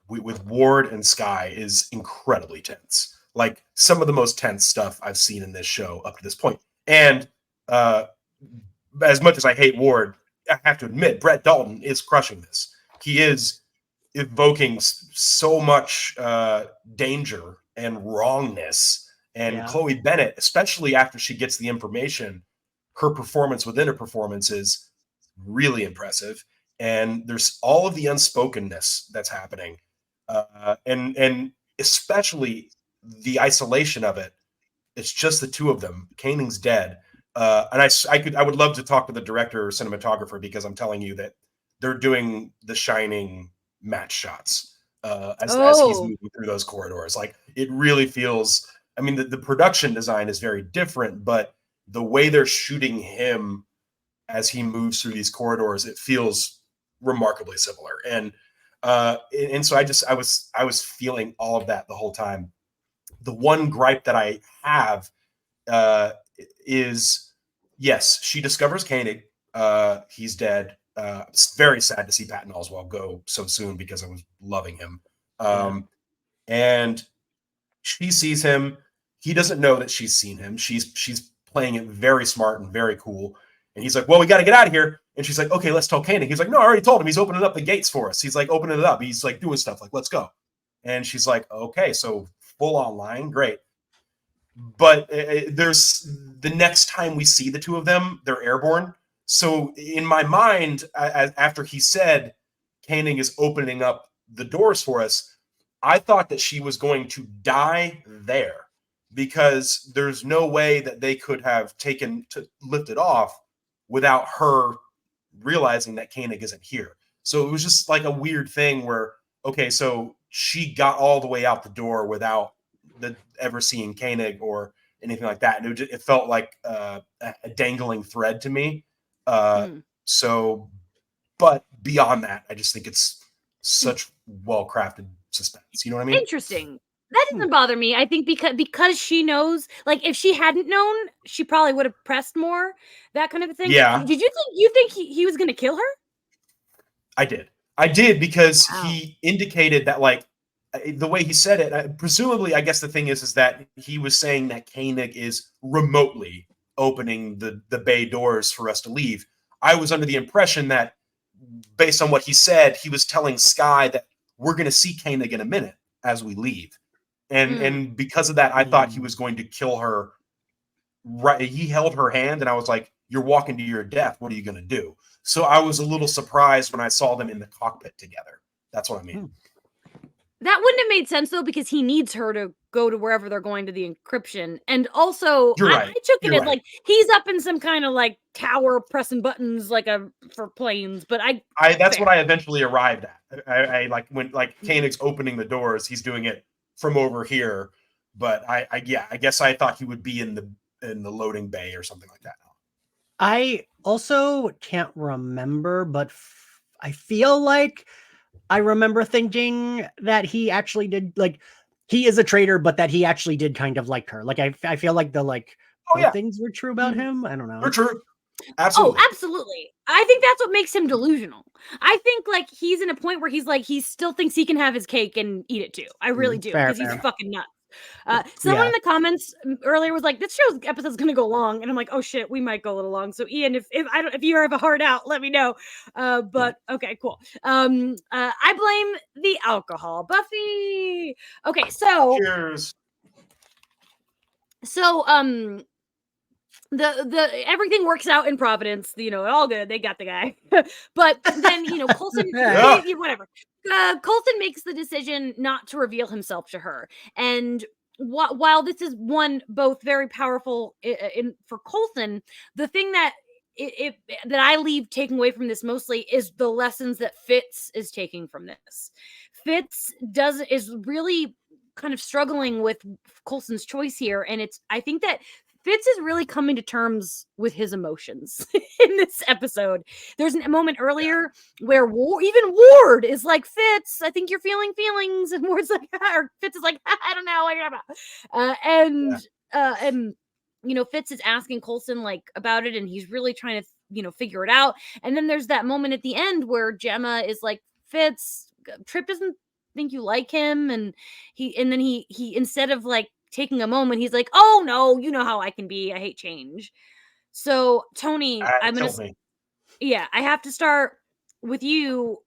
Ward and Skye is incredibly tense. Like some of the most tense stuff I've seen in this show up to this point. And as much as I hate Ward, I have to admit Brett Dalton is crushing this. He is evoking so much danger and wrongness. And Chloe Bennett, especially after she gets the information, her performance within her performance is really impressive. And there's all of the unspokenness that's happening. And especially the isolation of it. It's just the two of them. Koenig's dead. And I would love to talk to the director or cinematographer, because I'm telling you that they're doing the Shining match shots as he's moving through those corridors. Like, it really feels, I mean, the production design is very different, but the way they're shooting him as he moves through these corridors, it feels remarkably similar. And so I was feeling all of that the whole time. The one gripe that I have is, yes, she discovers Koenig. He's dead. It's very sad to see Patton Oswalt go so soon, because I was loving him. And she sees him. He doesn't know that she's seen him. She's playing it very smart and very cool. And he's like, well, we got to get out of here. And she's like, okay, let's tell Koenig. He's like, no, I already told him. He's opening up the gates for us. He's like opening it up. He's like doing stuff. Like, let's go. And she's like, okay, so full online, great. But there's the next time we see the two of them, they're airborne. So in my mind, after he said Koenig is opening up the doors for us, I thought that she was going to die there, because there's no way that they could have taken to lift it off without her realizing that Koenig isn't here. So it was just like a weird thing where, okay, so she got all the way out the door without ever seeing Koenig or anything like that. And it felt like a dangling thread to me. So, but beyond that, I just think it's such well-crafted suspense. You know what I mean? Interesting. That doesn't bother me. I think because she knows, like, if she hadn't known, she probably would have pressed more, that kind of a thing. Yeah. Did you think he was going to kill her? I did, because he indicated that, like, the way he said it, presumably, I guess the thing is that he was saying that Koenig is remotely opening the bay doors for us to leave. I was under the impression that, based on what he said, he was telling Skye that we're going to see Koenig in a minute as we leave. And because of that, I thought he was going to kill her. Right. He held her hand, and I was like, you're walking to your death. What are you going to do? So I was a little surprised when I saw them in the cockpit together. That's what I mean. That wouldn't have made sense, though, because he needs her to go to wherever they're going to the encryption. And also, I took it as like he's up in some kind of like tower pressing buttons like for planes. But that's what I eventually arrived at. I like when like Koenig's opening the doors, he's doing it from over here. But I guess I thought he would be in the loading bay or something like that. I also can't remember, but I feel like I remember thinking that he actually did, like, he is a traitor, but that he actually did kind of like her. Like, I feel like things were true about him. I don't know. They're true. Absolutely. Oh, absolutely. I think that's what makes him delusional. I think, like, he's in a point where he's like, he still thinks he can have his cake and eat it too. I really do, because he's fucking nuts. Someone in the comments earlier was like, this show's episode's gonna go long, and I'm like, oh shit, we might go a little long. So Ian, if you have a hard out, let me know. But okay, cool. I blame the alcohol. Buffy. Okay, so cheers. So the everything works out in Providence, all good. They got the guy. But then, Coulson, whatever. Coulson makes the decision not to reveal himself to her. And while this is both very powerful for Coulson, the thing that that I leave taking away from this mostly is the lessons that Fitz is taking from this. Fitz is really kind of struggling with Coulson's choice here, and I think that Fitz is really coming to terms with his emotions in this episode. There's a moment earlier where even Ward is like, Fitz, I think you're feeling feelings, and Ward's like, or Fitz is like, I don't know, and you know, Fitz is asking Coulson like about it, and he's really trying to, you know, figure it out. And then there's that moment at the end where Gemma is like, Fitz, Trip doesn't think you like him, and then he instead of like taking a moment, he's like, oh no, you know how I can be. I hate change. So Tony, I have to start with you.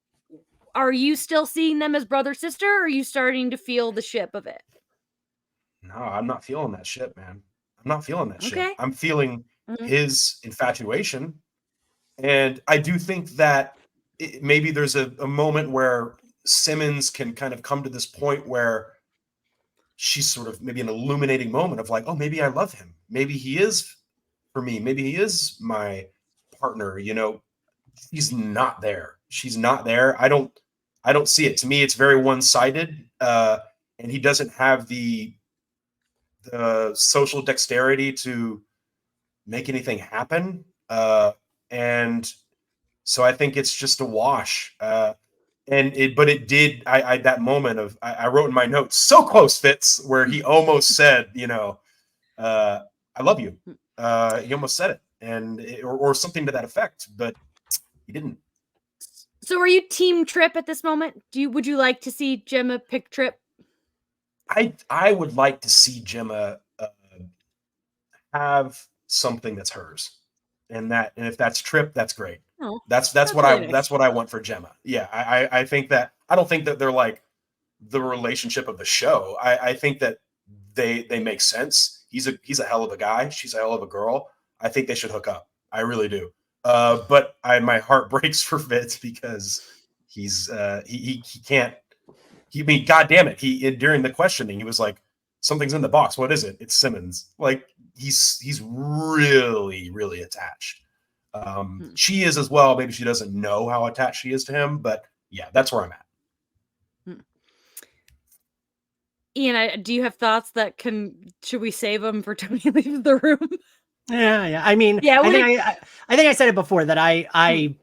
Are you still seeing them as brother sister, or are you starting to feel the ship of it? No, I'm not feeling that shit, man. I'm not feeling that shit. I'm feeling his infatuation. And I do think that maybe there's a moment where Simmons can kind of come to this point where she's sort of maybe an illuminating moment of like, oh, maybe I love him. Maybe he is for me. Maybe he is my partner. You know, she's not there. She's not there. I don't see it. To me, it's very one-sided. And he doesn't have the social dexterity to make anything happen. And so I think it's just a wash. But it did, that moment of, I wrote in my notes, so close, Fitz, where he almost said, you know, I love you. He almost said it, or something to that effect, but he didn't. So are you team Trip at this moment? Would you like to see Gemma pick Trip? I would like to see Gemma have something that's hers, and if that's Trip, that's great. Oh, that's what I want for Gemma. Yeah, I think that, I don't think that they're like the relationship of the show. I think that they make sense. He's a hell of a guy. She's a hell of a girl. I think they should hook up. I really do. But my heart breaks for Fitz because he's he can't. I mean, God damn it! During the questioning, he was like, "Something's in the box. What is it?" It's Simmons. Like he's really, really attached. She is as well. Maybe she doesn't know how attached she is to him, but yeah, that's where I'm at. Ian, do you have thoughts that should we save them for Tony leaves the room? Yeah. I mean, yeah, I think I said it before that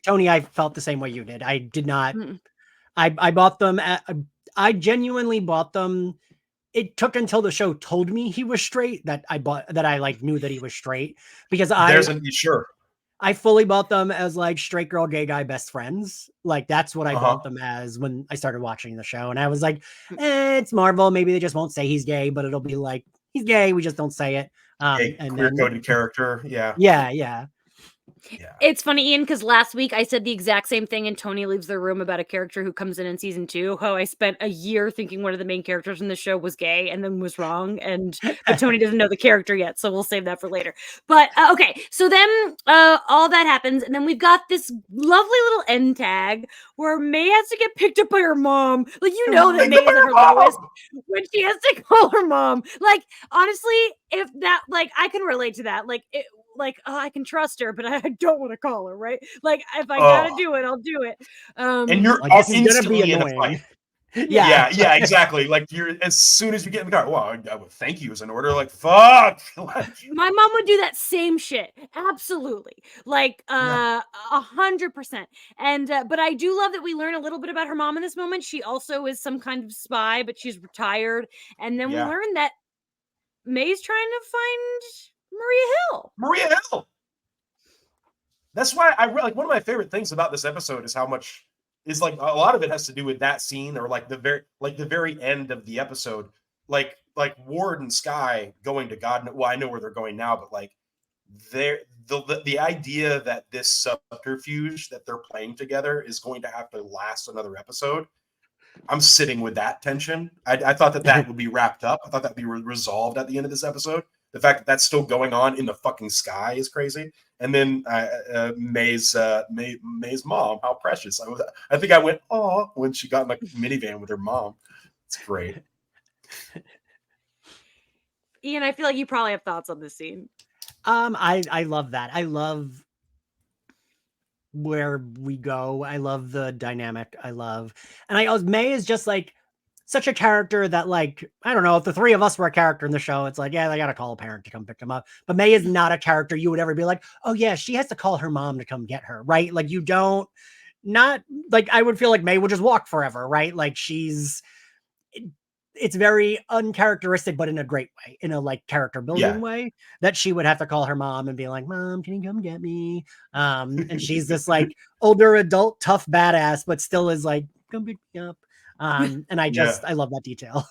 Tony, I felt the same way you did. I did not. I bought them. I genuinely bought them. It took until the show told me he was straight that I like knew that he was straight, because I fully bought them as like straight girl, gay guy, best friends. Like that's what I bought them as when I started watching the show. And I was like, it's Marvel. Maybe they just won't say he's gay, but it'll be like, he's gay. We just don't say it. And queer-coded character. Yeah. Yeah. It's funny, Ian, because last week I said the exact same thing in Tony Leaves the Room about a character who comes in season 2, how I spent a year thinking one of the main characters in the show was gay and then was wrong. But Tony doesn't know the character yet, so we'll save that for later. But okay, so then all that happens, and then we've got this lovely little end tag where May has to get picked up by her mom. Like, you know that May is at her lowest when she has to call her mom. Like, honestly, if that, like, I can relate to that. Like, I can trust her, but I don't want to call her, right? Like, if I gotta do it, I'll do it. And you're instantly in a fight. Yeah, exactly. Like, as soon as you get in the car, well, I would thank you as an order. Like, fuck. My mom would do that same shit. Absolutely. Like, 100%. And, but I do love that we learn a little bit about her mom in this moment. She also is some kind of spy, but she's retired. And then we learn that May's trying to find Maria Hill. That's why like one of my favorite things about this episode is how much is like a lot of it has to do with that scene, or like the very end of the episode, like Ward and Skye going to God. Well, I know where they're going now, but like the idea that this subterfuge that they're playing together is going to have to last another episode. I'm sitting with that tension. I thought that would be wrapped up. I thought that'd be resolved at the end of this episode. The fact that that's still going on in the fucking sky is crazy. And then May's mom, how precious. I think I went, oh, when she got in the minivan with her mom. It's great. Ian, I feel like you probably have thoughts on this scene. I love that. I love where we go. I love the dynamic. May is just like such a character that, like, I don't know, if the three of us were a character in the show, it's like, yeah, they got to call a parent to come pick them up. But May is not a character you would ever be like, oh yeah, she has to call her mom to come get her, right? Like, you don't, not like, I would feel like May would just walk forever, right? Like, it's very uncharacteristic, but in a great way, in a like character building way, that she would have to call her mom and be like, Mom, can you come get me? And she's this like older adult, tough badass, but still is like, come pick me up. And I love that detail.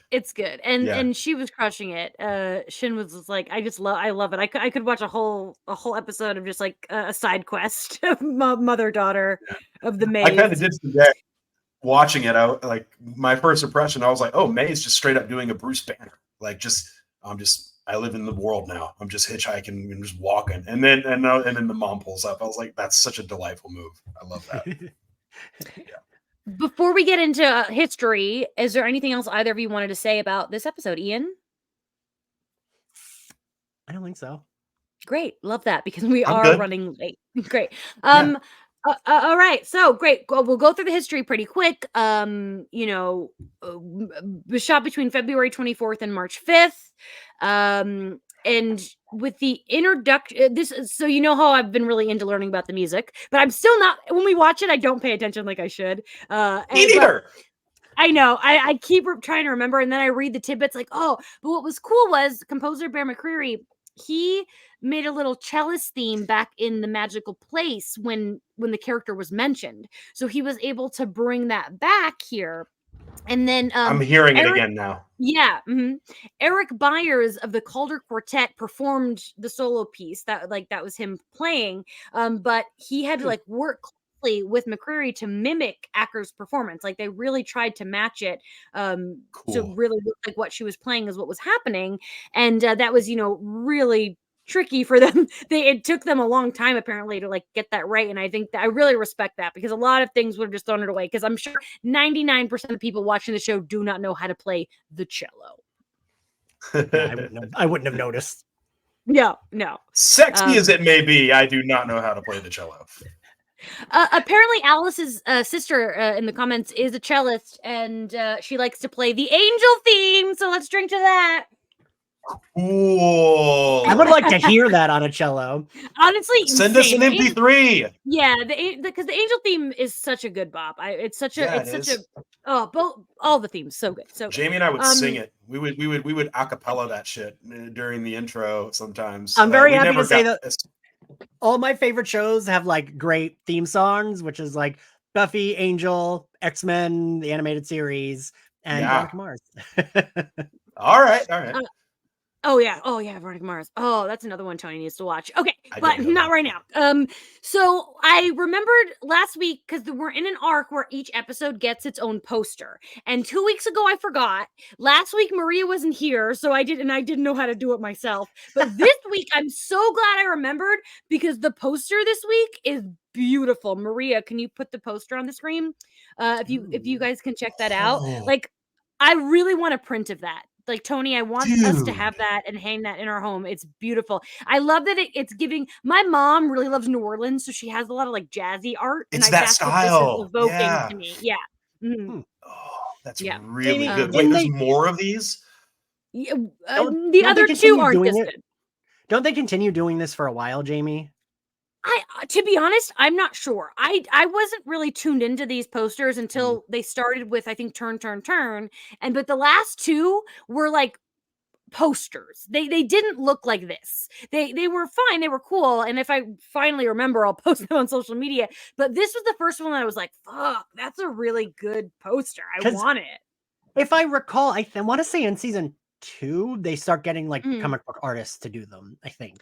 It's good. And she was crushing it. Shin was just like, I love it. I could watch a whole episode of just like a side quest of mother-daughter of the maze. I kind of did today. Watching it, my first impression, I was like, oh, May's just straight up doing a Bruce Banner. Like, I live in the world now. I'm just hitchhiking and just walking. And then the mom pulls up. I was like, that's such a delightful move. I love that. Before we get into history, is there anything else either of you wanted to say about this episode, Ian? I don't think so. Great. Love that, because we are running late. Great. All right. So great. We'll go through the history pretty quick. Was shot between February 24th and March 5th. And with the introduction, so you know how I've been really into learning about the music, but I'm still not, when we watch it, I don't pay attention like I should. Me neither. I know. I keep trying to remember, and then I read the tidbits like, oh, but what was cool was composer Bear McCreary, he made a little cellist theme back in the magical place when the character was mentioned. So he was able to bring that back here. And then I'm hearing it again now. Yeah. Mm-hmm. Eric Byers of the Calder Quartet performed the solo piece. That was him playing. But he had to like work closely with McCreary to mimic Acker's performance. Like, they really tried to match it to really look like what she was playing is what was happening. And that was, really tricky for them. It took them a long time apparently to like get that right, and I think that I really respect that, because a lot of things would have just thrown it away, because I'm sure 99% of people watching the show do not know how to play the cello. I wouldn't have noticed. No. Sexy as it may be, I do not know how to play the cello. Apparently Alice's sister in the comments is a cellist, and she likes to play the Angel theme, so let's drink to that. Cool. I would like to hear that on a cello. Honestly, send us an MP3. Yeah, because the Angel theme is such a good bop. All the themes so good. So Jamie and I would sing it. We would acapella that shit during the intro sometimes. I'm very happy to say that all my favorite shows have like great theme songs, which is like Buffy, Angel, X-Men, the animated series, and Veronica Mars. All right. Oh yeah, Veronica Mars. Oh, that's another one Tony needs to watch. Okay, but not right now. So I remembered last week, because we're in an arc where each episode gets its own poster. And 2 weeks ago I forgot. Last week Maria wasn't here, so I didn't know how to do it myself. But this week I'm so glad I remembered, because the poster this week is beautiful. Maria, can you put the poster on the screen? If you guys can check that out. Like, I really want a print of that. Like, Tony, I want us to have that and hang that in our home. It's beautiful. I love that it's giving. My mom really loves New Orleans, so she has a lot of like jazzy art. It's that style. What this is evoking to me. Yeah. Mm-hmm. Oh, that's really good. Wait, there's more of these? Yeah, the other two aren't this good. Don't they continue doing this for a while, Jamie? To be honest, I'm not sure. I wasn't really tuned into these posters until they started with, I think, Turn. But the last two were like posters. They didn't look like this. They were fine. They were cool. And if I finally remember, I'll post them on social media. But this was the first one that I was like, fuck, that's a really good poster. I want it. If I recall, I want to say in season 2, they start getting like comic book artists to do them, I think.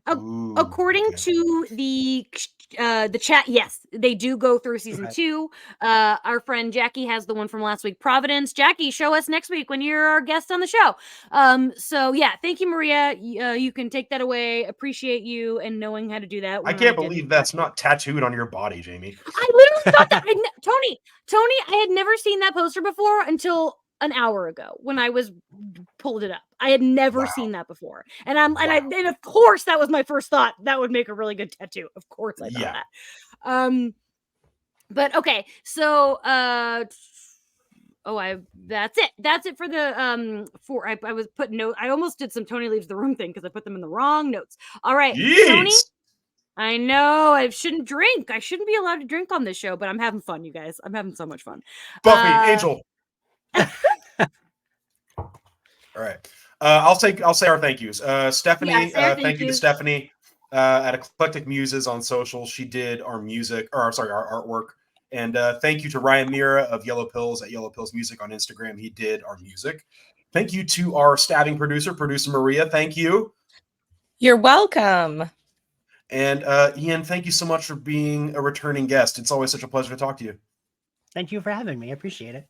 According to the chat, yes, they do go through season 2. Our friend Jackie has the one from last week, Providence. Jackie, show us next week when you're our guest on the show. So yeah, thank you, Maria. You can take that away. Appreciate you and knowing how to do that. I can't believe that's not tattooed on your body, Jamie. I literally thought that. Tony, I had never seen that poster before until an hour ago when I was pulled it up. I had never seen that before. And and of course that was my first thought. That would make a really good tattoo. Of course I thought that. But okay, so that's it. That's it for the I was putting note. I almost did some Tony leaves the room thing because I put them in the wrong notes. All right, Jeez. Tony. I know I shouldn't drink. I shouldn't be allowed to drink on this show, but I'm having fun, you guys. I'm having so much fun. Buffy, Angel. All right. I'll say our thank yous. Stephanie, thank you to Stephanie at Eclectic Muses on social. She did our music, or sorry, our artwork. And thank you to Ryan Miera of Yellow Pills at Yellow Pills Music on Instagram. He did our music. Thank you to our stabbing producer Maria. Thank you. You're welcome. And Ian, thank you so much for being a returning guest. It's always such a pleasure to talk to you. Thank you for having me. I appreciate it.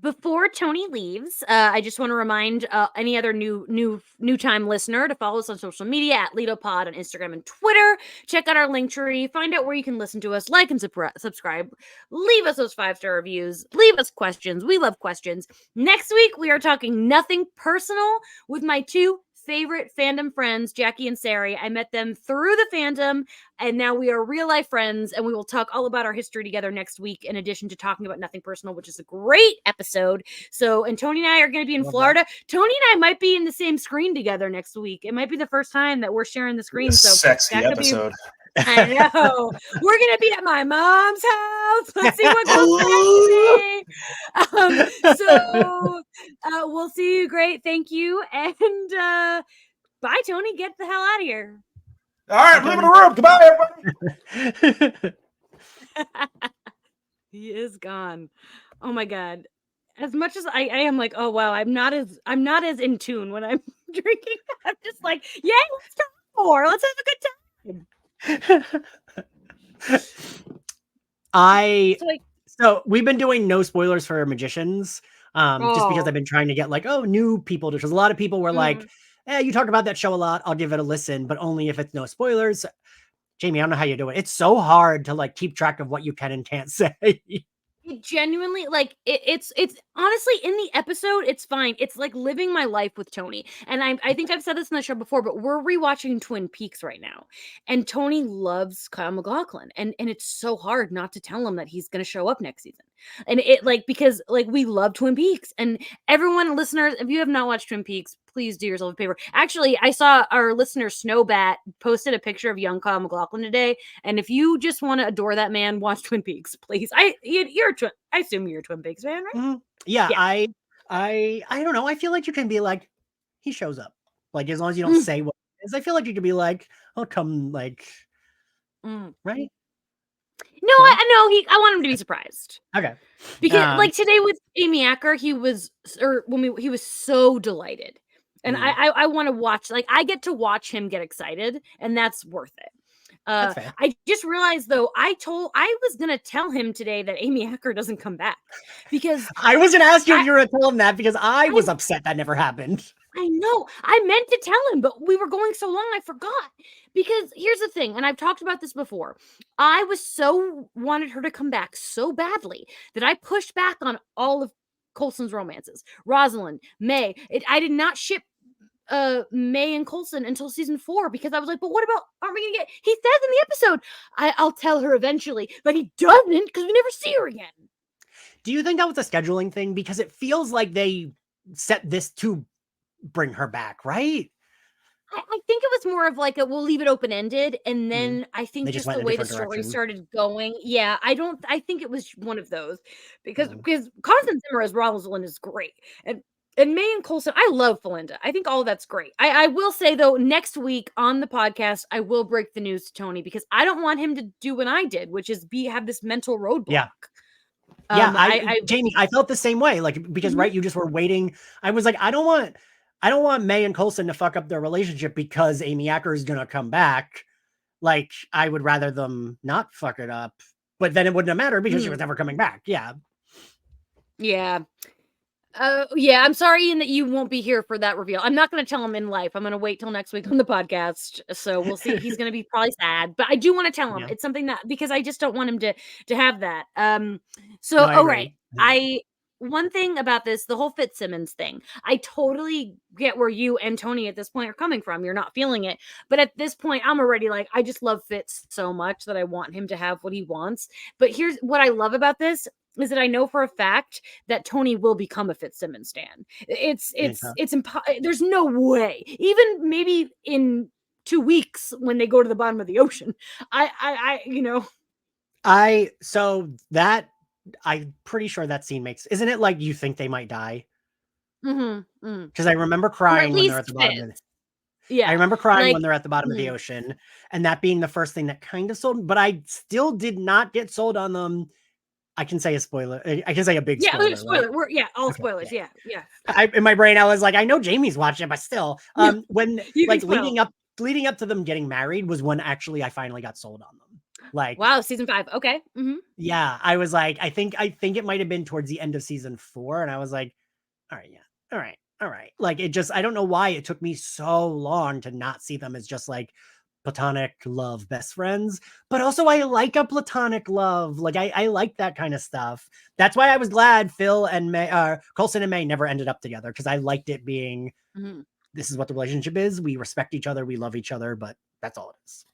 Before Tony leaves, I just want to remind any other new time listener to follow us on social media at LitoPod on Instagram and Twitter. Check out our link tree. Find out where you can listen to us. Like and subscribe. Leave us those 5-star reviews. Leave us questions. We love questions. Next week, we are talking nothing personal with my two favorite fandom friends, Jackie and Sari. I met them through the fandom, and now we are real life friends, and we will talk all about our history together next week, in addition to talking about nothing personal, which is a great episode. So, and Tony and I are going to be in Florida. Tony and I might be in the same screen together next week. It might be the first time that we're sharing the screen. So sexy episode. I know. We're going to be at my mom's house. Let's see what goes next. So we'll see you. Great. Thank you. And bye, Tony. Get the hell out of here. All right. Leave the room. Goodbye, everybody. He is gone. Oh, my God. As much as I am like, oh, wow, I'm not as in tune when I'm drinking. I'm just like, yeah, let's talk more. Let's have a good time. So we've been doing no spoilers for Magicians just because I've been trying to get like new people, because a lot of people were like, you talk about that show a lot, I'll give it a listen, but only if it's no spoilers. Jamie, I don't know how you do it. It's so hard to like keep track of what you can and can't say. It genuinely, like, it's honestly, in the episode, it's fine. It's like living my life with Tony. And I think I've said this in the show before, but we're rewatching Twin Peaks right now. And Tony loves Kyle MacLachlan. And it's so hard not to tell him that he's going to show up next season. And it because we love Twin Peaks. And everyone, listeners, if you have not watched Twin Peaks, please do yourself a favor. Actually, I saw our listener Snowbat posted a picture of young Kyle MacLachlan today. And if you just want to adore that man, watch Twin Peaks, please. I assume you're a Twin Peaks fan, right? Mm-hmm. Yeah. I don't know. I feel like you can be like, he shows up. Like, as long as you don't say what it is, I feel like you could be like, I'll come, like, right? No, I want him to be surprised. Okay. Because like today with Amy Acker, he was so delighted. And I want to watch, like, I get to watch him get excited, and that's worth it. I just realized, though, I was going to tell him today that Amy Acker doesn't come back, because I was going to ask you if you were going to tell him that, because I was upset that never happened. I know. I meant to tell him, but we were going so long, I forgot. Because here's the thing, and I've talked about this before. I wanted her to come back so badly that I pushed back on all of Coulson's romances. Rosalind, May. I did not ship May and Coulson until season 4, because I was like, but what about, aren't we gonna get, he says in the episode, I'll tell her eventually, but he doesn't, because we never see her again. Do you think that was a scheduling thing? Because it feels like they set this to bring her back, right? I think it was more of like we'll leave it open-ended, and then I think just the way the story started going. Yeah, I think it was one of those, because Constance Zimmer as Rosalind is great. And May and Coulson, I love Felinda. I think all of that's great. I will say, though, next week on the podcast, I will break the news to Tony, because I don't want him to do what I did, which is have this mental roadblock. Yeah. Jamie, I felt the same way. Like, because right, you just were waiting. I was like, I don't want May and Coulson to fuck up their relationship because Amy Acker is gonna come back. Like, I would rather them not fuck it up. But then it wouldn't have mattered because she was never coming back. Yeah. Yeah. Yeah, I'm sorry, Ian, that you won't be here for that reveal. I'm not going to tell him in life. I'm going to wait till next week on the podcast. So we'll see. He's going to be probably sad, but I do want to tell him. It's something that, because I just don't want him to have that. All right. one thing about this, the whole Fitzsimmons thing, I totally get where you and Tony at this point are coming from. You're not feeling it. But at this point, I'm already like, I just love Fitz so much that I want him to have what he wants. But here's what I love about this is that I know for a fact that Tony will become a Fitzsimmons stan. There's no way. Even maybe in 2 weeks when they go to the bottom of the ocean. So that I'm pretty sure that scene isn't it like you think they might die? Because I remember crying when they're at the bottom of it. Yeah. I remember crying when they're at the bottom of the ocean, and that being the first thing that kind of sold, but I still did not get sold on them. I can say a spoiler. I can say a big spoiler. Yeah, spoiler. Right? All spoilers. Yeah. In my brain, I was like, I know Jamie's watching it, but still, when leading up to them getting married was when actually I finally got sold on them. Like, wow, season 5. Okay. Yeah, I was like, I think it might have been towards the end of season 4, and I was like, all right, yeah, all right. Like, it just, I don't know why it took me so long to not see them as just like platonic love best friends, but also I like a platonic love. Like, I like that kind of stuff. That's why I was glad Phil and Coulson and May never ended up together, because I liked it being, this is what the relationship is. We respect each other, we love each other, but that's all it is.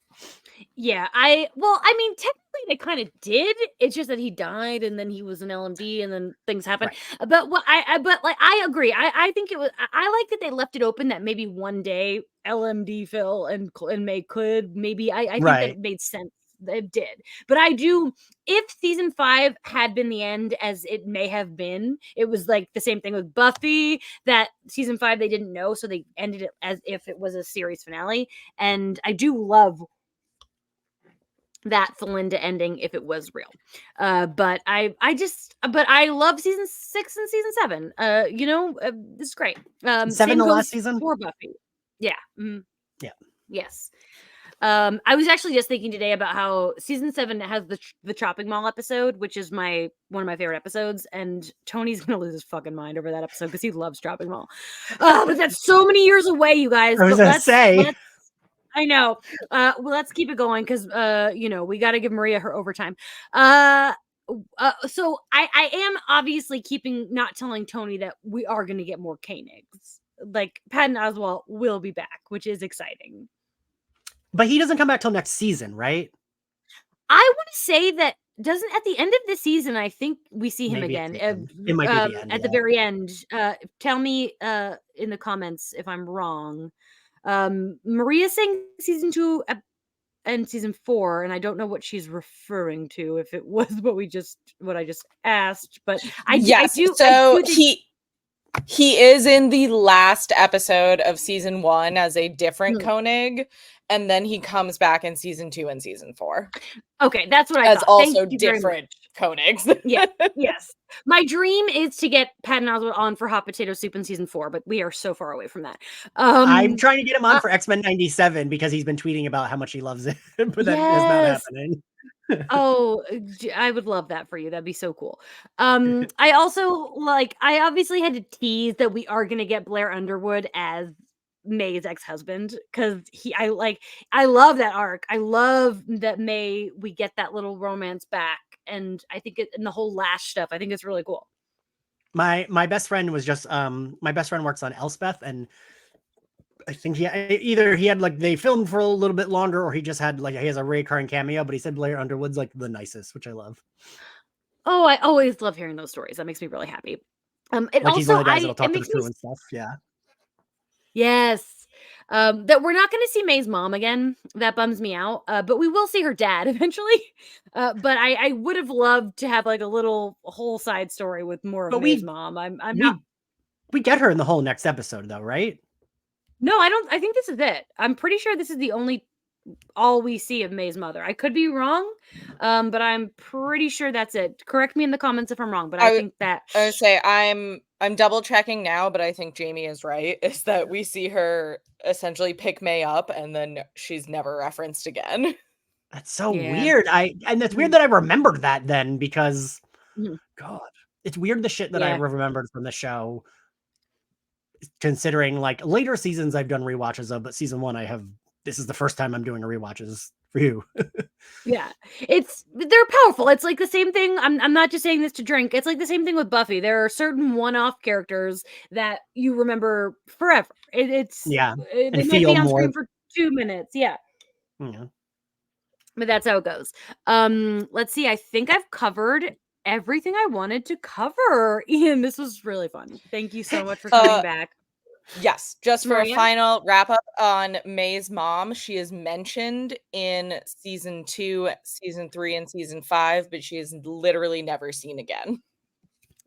Yeah, I mean, technically they kind of did. It's just that he died, and then he was an LMD, and then things happened. Right. But what I agree. I think it was. I like that they left it open that maybe one day LMD Phil and May could maybe. I think that it made sense. It did, but I do. If season 5 had been the end as it may have been, it was like the same thing with Buffy. That season 5 they didn't know, so they ended it as if it was a series finale. And I do love that Felinda ending if it was real. But I love season 6 and season 7. This is great. 7 the last season for Buffy. Yeah. Yeah. Yes. I was actually just thinking today about how season 7 has the Chopping Mall episode, which is one of my favorite episodes, and Tony's gonna lose his fucking mind over that episode because he loves Chopping Mall. But that's so many years away, you guys. I was gonna say. I know. Well, let's keep it going because we got to give Maria her overtime. So I am obviously not telling Tony that we are going to get more Koenigs. Like, Patton Oswalt will be back, which is exciting. But he doesn't come back till next season, right? I want to say that at the end of the season, I think we see him again. It might be the end, at the very end. Tell me in the comments if I'm wrong. Maria's saying season 2 and season 4, and I don't know what she's referring to, if it was what I just asked, but I do. So he is in the last episode of season 1 as a different Koenig, and then he comes back in season 2 and season 4. Okay, that's what I thought. As also different Koenigs. Yeah, yes. My dream is to get Patton Oswalt on for Hot Potato Soup in season 4, but we are so far away from that. I'm trying to get him on for X-Men 97 because he's been tweeting about how much he loves it, but that is not happening. Oh, I would love that for you. That'd be so cool. I also I obviously had to tease that we are going to get Blair Underwood as May's ex-husband, because I love that arc. I love that we get that little romance back, and I think in the whole Lash stuff, I think it's really cool. My best friend was just my best friend works on Elspeth, and I think he had they filmed for a little bit longer, or he just had he has a recurring cameo, but he said Blair Underwood's the nicest, which I love. Oh, I always love hearing those stories. That makes me really happy. He's one of the guys that'll talk to the crew and stuff. Yeah. Yes. That we're not going to see May's mom again. That bums me out. But we will see her dad eventually. But I would have loved to have a whole side story with more of May's mom. We get her in the whole next episode though, right? No, I think this is it. I'm pretty sure this is the all we see of May's mother. I could be wrong, but I'm pretty sure that's it. Correct me in the comments if I'm wrong, but I think that I would say I'm double checking now, but I think Jamie is right. Is that we see her essentially pick May up, and then she's never referenced again. That's so weird. And it's weird that I remembered that then, because God, it's weird the shit that I remembered from the show. Considering later seasons I've done rewatches of, but season 1 this is the first time I'm doing a rewatches for you. Yeah, they're powerful. It's like the same thing. I'm not just saying this to drink. It's like the same thing with Buffy. There are certain one-off characters that you remember forever. They and might be feel on more. screen for 2 minutes. Yeah, Yeah. but that's how it goes. Let's see. I think I've covered everything I wanted to cover. Ian, this was really fun. Thank you so much for coming back. Yes, just for Maria? a final wrap up on May's mom, she is mentioned in season 2, season 3, and season 5, but she is literally never seen again.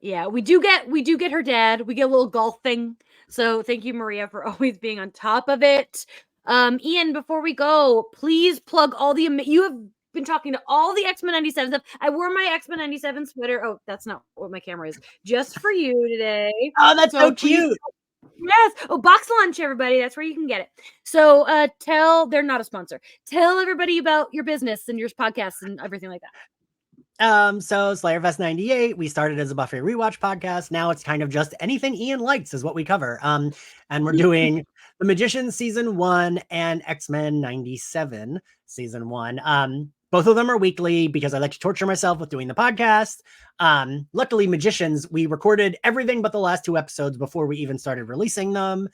Yeah, we do get her dad. We get a little golf thing. So thank you, Maria, for always being on top of it. Ian, before we go, please plug all the you have been talking to all the X-Men 97 stuff. I wore my X-Men 97 sweater. Oh, that's not what my camera is. Just for you today. Oh, that's so please, cute. yes. Oh, Box Lunch, everybody. That's where you can get it. So they're not a sponsor. Tell everybody about your business and your podcasts and everything like that. So Slayerfest 98, we started as a Buffy rewatch podcast. Now it's kind of just anything Ian likes is what we cover. And we're doing The Magicians season 1 and X-Men 97 season 1. Both of them are weekly because I like to torture myself with doing the podcast. Luckily, Magicians, we recorded everything but the last 2 episodes before we even started releasing them.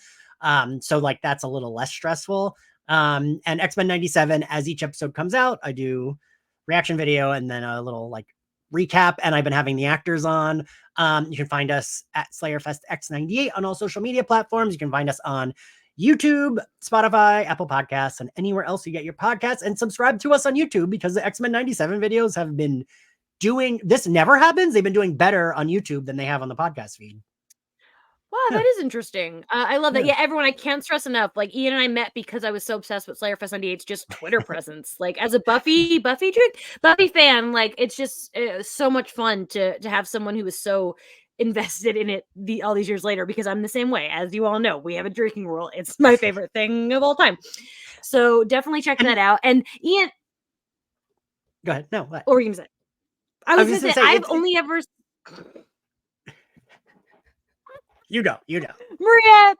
So like that's a little less stressful. And X-Men 97, as each episode comes out, I do reaction video and then a little like recap, and I've been having the actors on. You can find us at Slayerfest X98 on all social media platforms. You can find us on YouTube, Spotify, Apple Podcasts, and anywhere else you get your podcasts, and subscribe to us on YouTube because the X-Men 97 videos have been doing, this never happens, they've been doing better on YouTube than they have on the podcast feed. Wow, that is interesting. I love that. Yeah, everyone, I can't stress enough. Like Ian and I met because I was so obsessed with Slayerfest 98's just Twitter presence. Like as a Buffy fan, like it's just so much fun to have someone who is so invested in it all these years later, because I'm the same way. As you all know, we have a drinking rule. It's my favorite thing of all time. So definitely check that out. And Ian, go ahead. No, what? What were you gonna say? I was gonna say I've only ever. You go. Maria,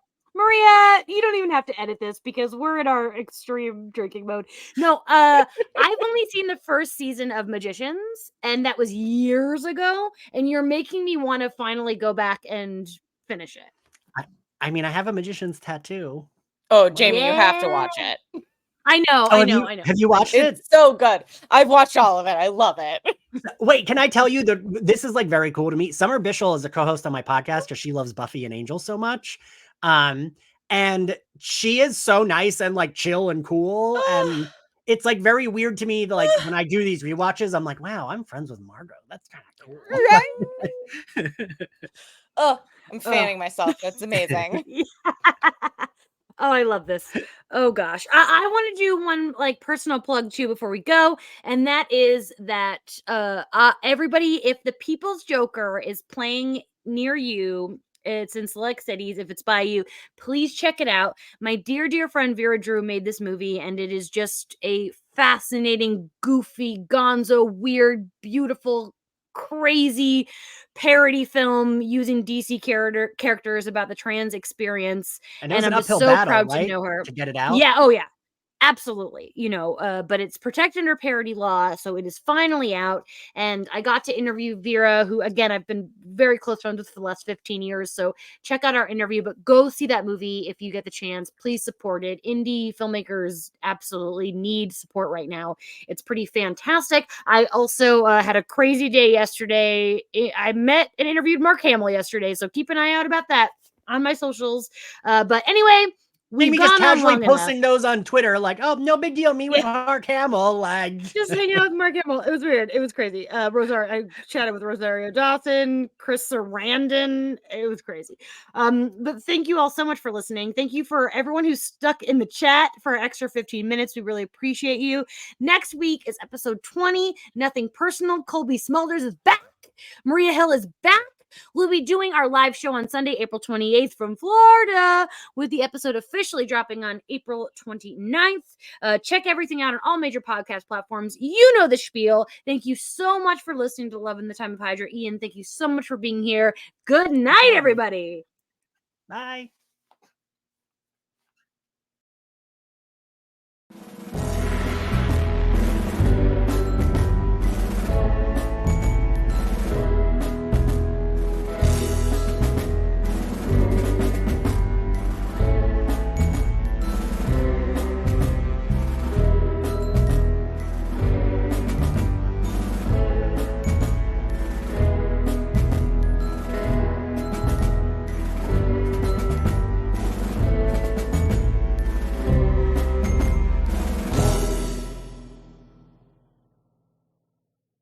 you don't even have to edit this because we're in our extreme drinking mode. No, I've only seen the first season of Magicians, and that was years ago. And you're making me want to finally go back and finish it. I mean, I have a Magician's tattoo. Oh, Jamie, you have to watch it. I know. Have you watched it? It's so good. I've watched all of it. I love it. Wait, can I tell you that this is like very cool to me? Summer Bishel is a co-host on my podcast because she loves Buffy and Angel so much. And she is so nice and like chill and cool. And it's like very weird to me that like when I do these rewatches, I'm like, wow, I'm friends with Margot. That's kind of cool. Oh, I'm fanning myself. That's amazing. Oh, I love this. Oh gosh. I want to do one like personal plug too before we go. And that is that everybody, if the People's Joker is playing near you, it's in select cities. If it's by you, please check it out. My dear friend Vera Drew made this movie, and it is just a fascinating, goofy, gonzo, weird, beautiful, crazy parody film using DC characters about the trans experience. And I'm just so battle, proud to know her to get it out. Yeah. Oh yeah. Absolutely. But it's protected under parody law, so it is finally out. And I got to interview Vera, who again I've been very close friends with for the last 15 years. So check out our interview, but go see that movie if you get the chance. Please support it. Indie filmmakers absolutely need support right now. It's pretty fantastic. I also had a crazy day yesterday. I met and interviewed Mark Hamill yesterday, so keep an eye out about that on my socials. But anyway, We've just casually posting those on Twitter, like, oh, no big deal. Me with Mark Hamill, like just hanging out with Mark Hamill. It was weird. It was crazy. I chatted with Rosario Dawson, Chris Sarandon. It was crazy. But thank you all so much for listening. Thank you for everyone who's stuck in the chat for an extra 15 minutes. We really appreciate you. Next week is episode 20. Nothing personal. Colby Smulders is back. Maria Hill is back. We'll be doing our live show on Sunday, April 28th from Florida, with the episode officially dropping on April 29th. Check everything out on all major podcast platforms. You know the spiel. Thank you so much for listening to Love in the Time of Hydra. Ian, thank you so much for being here. Good night, everybody. Bye.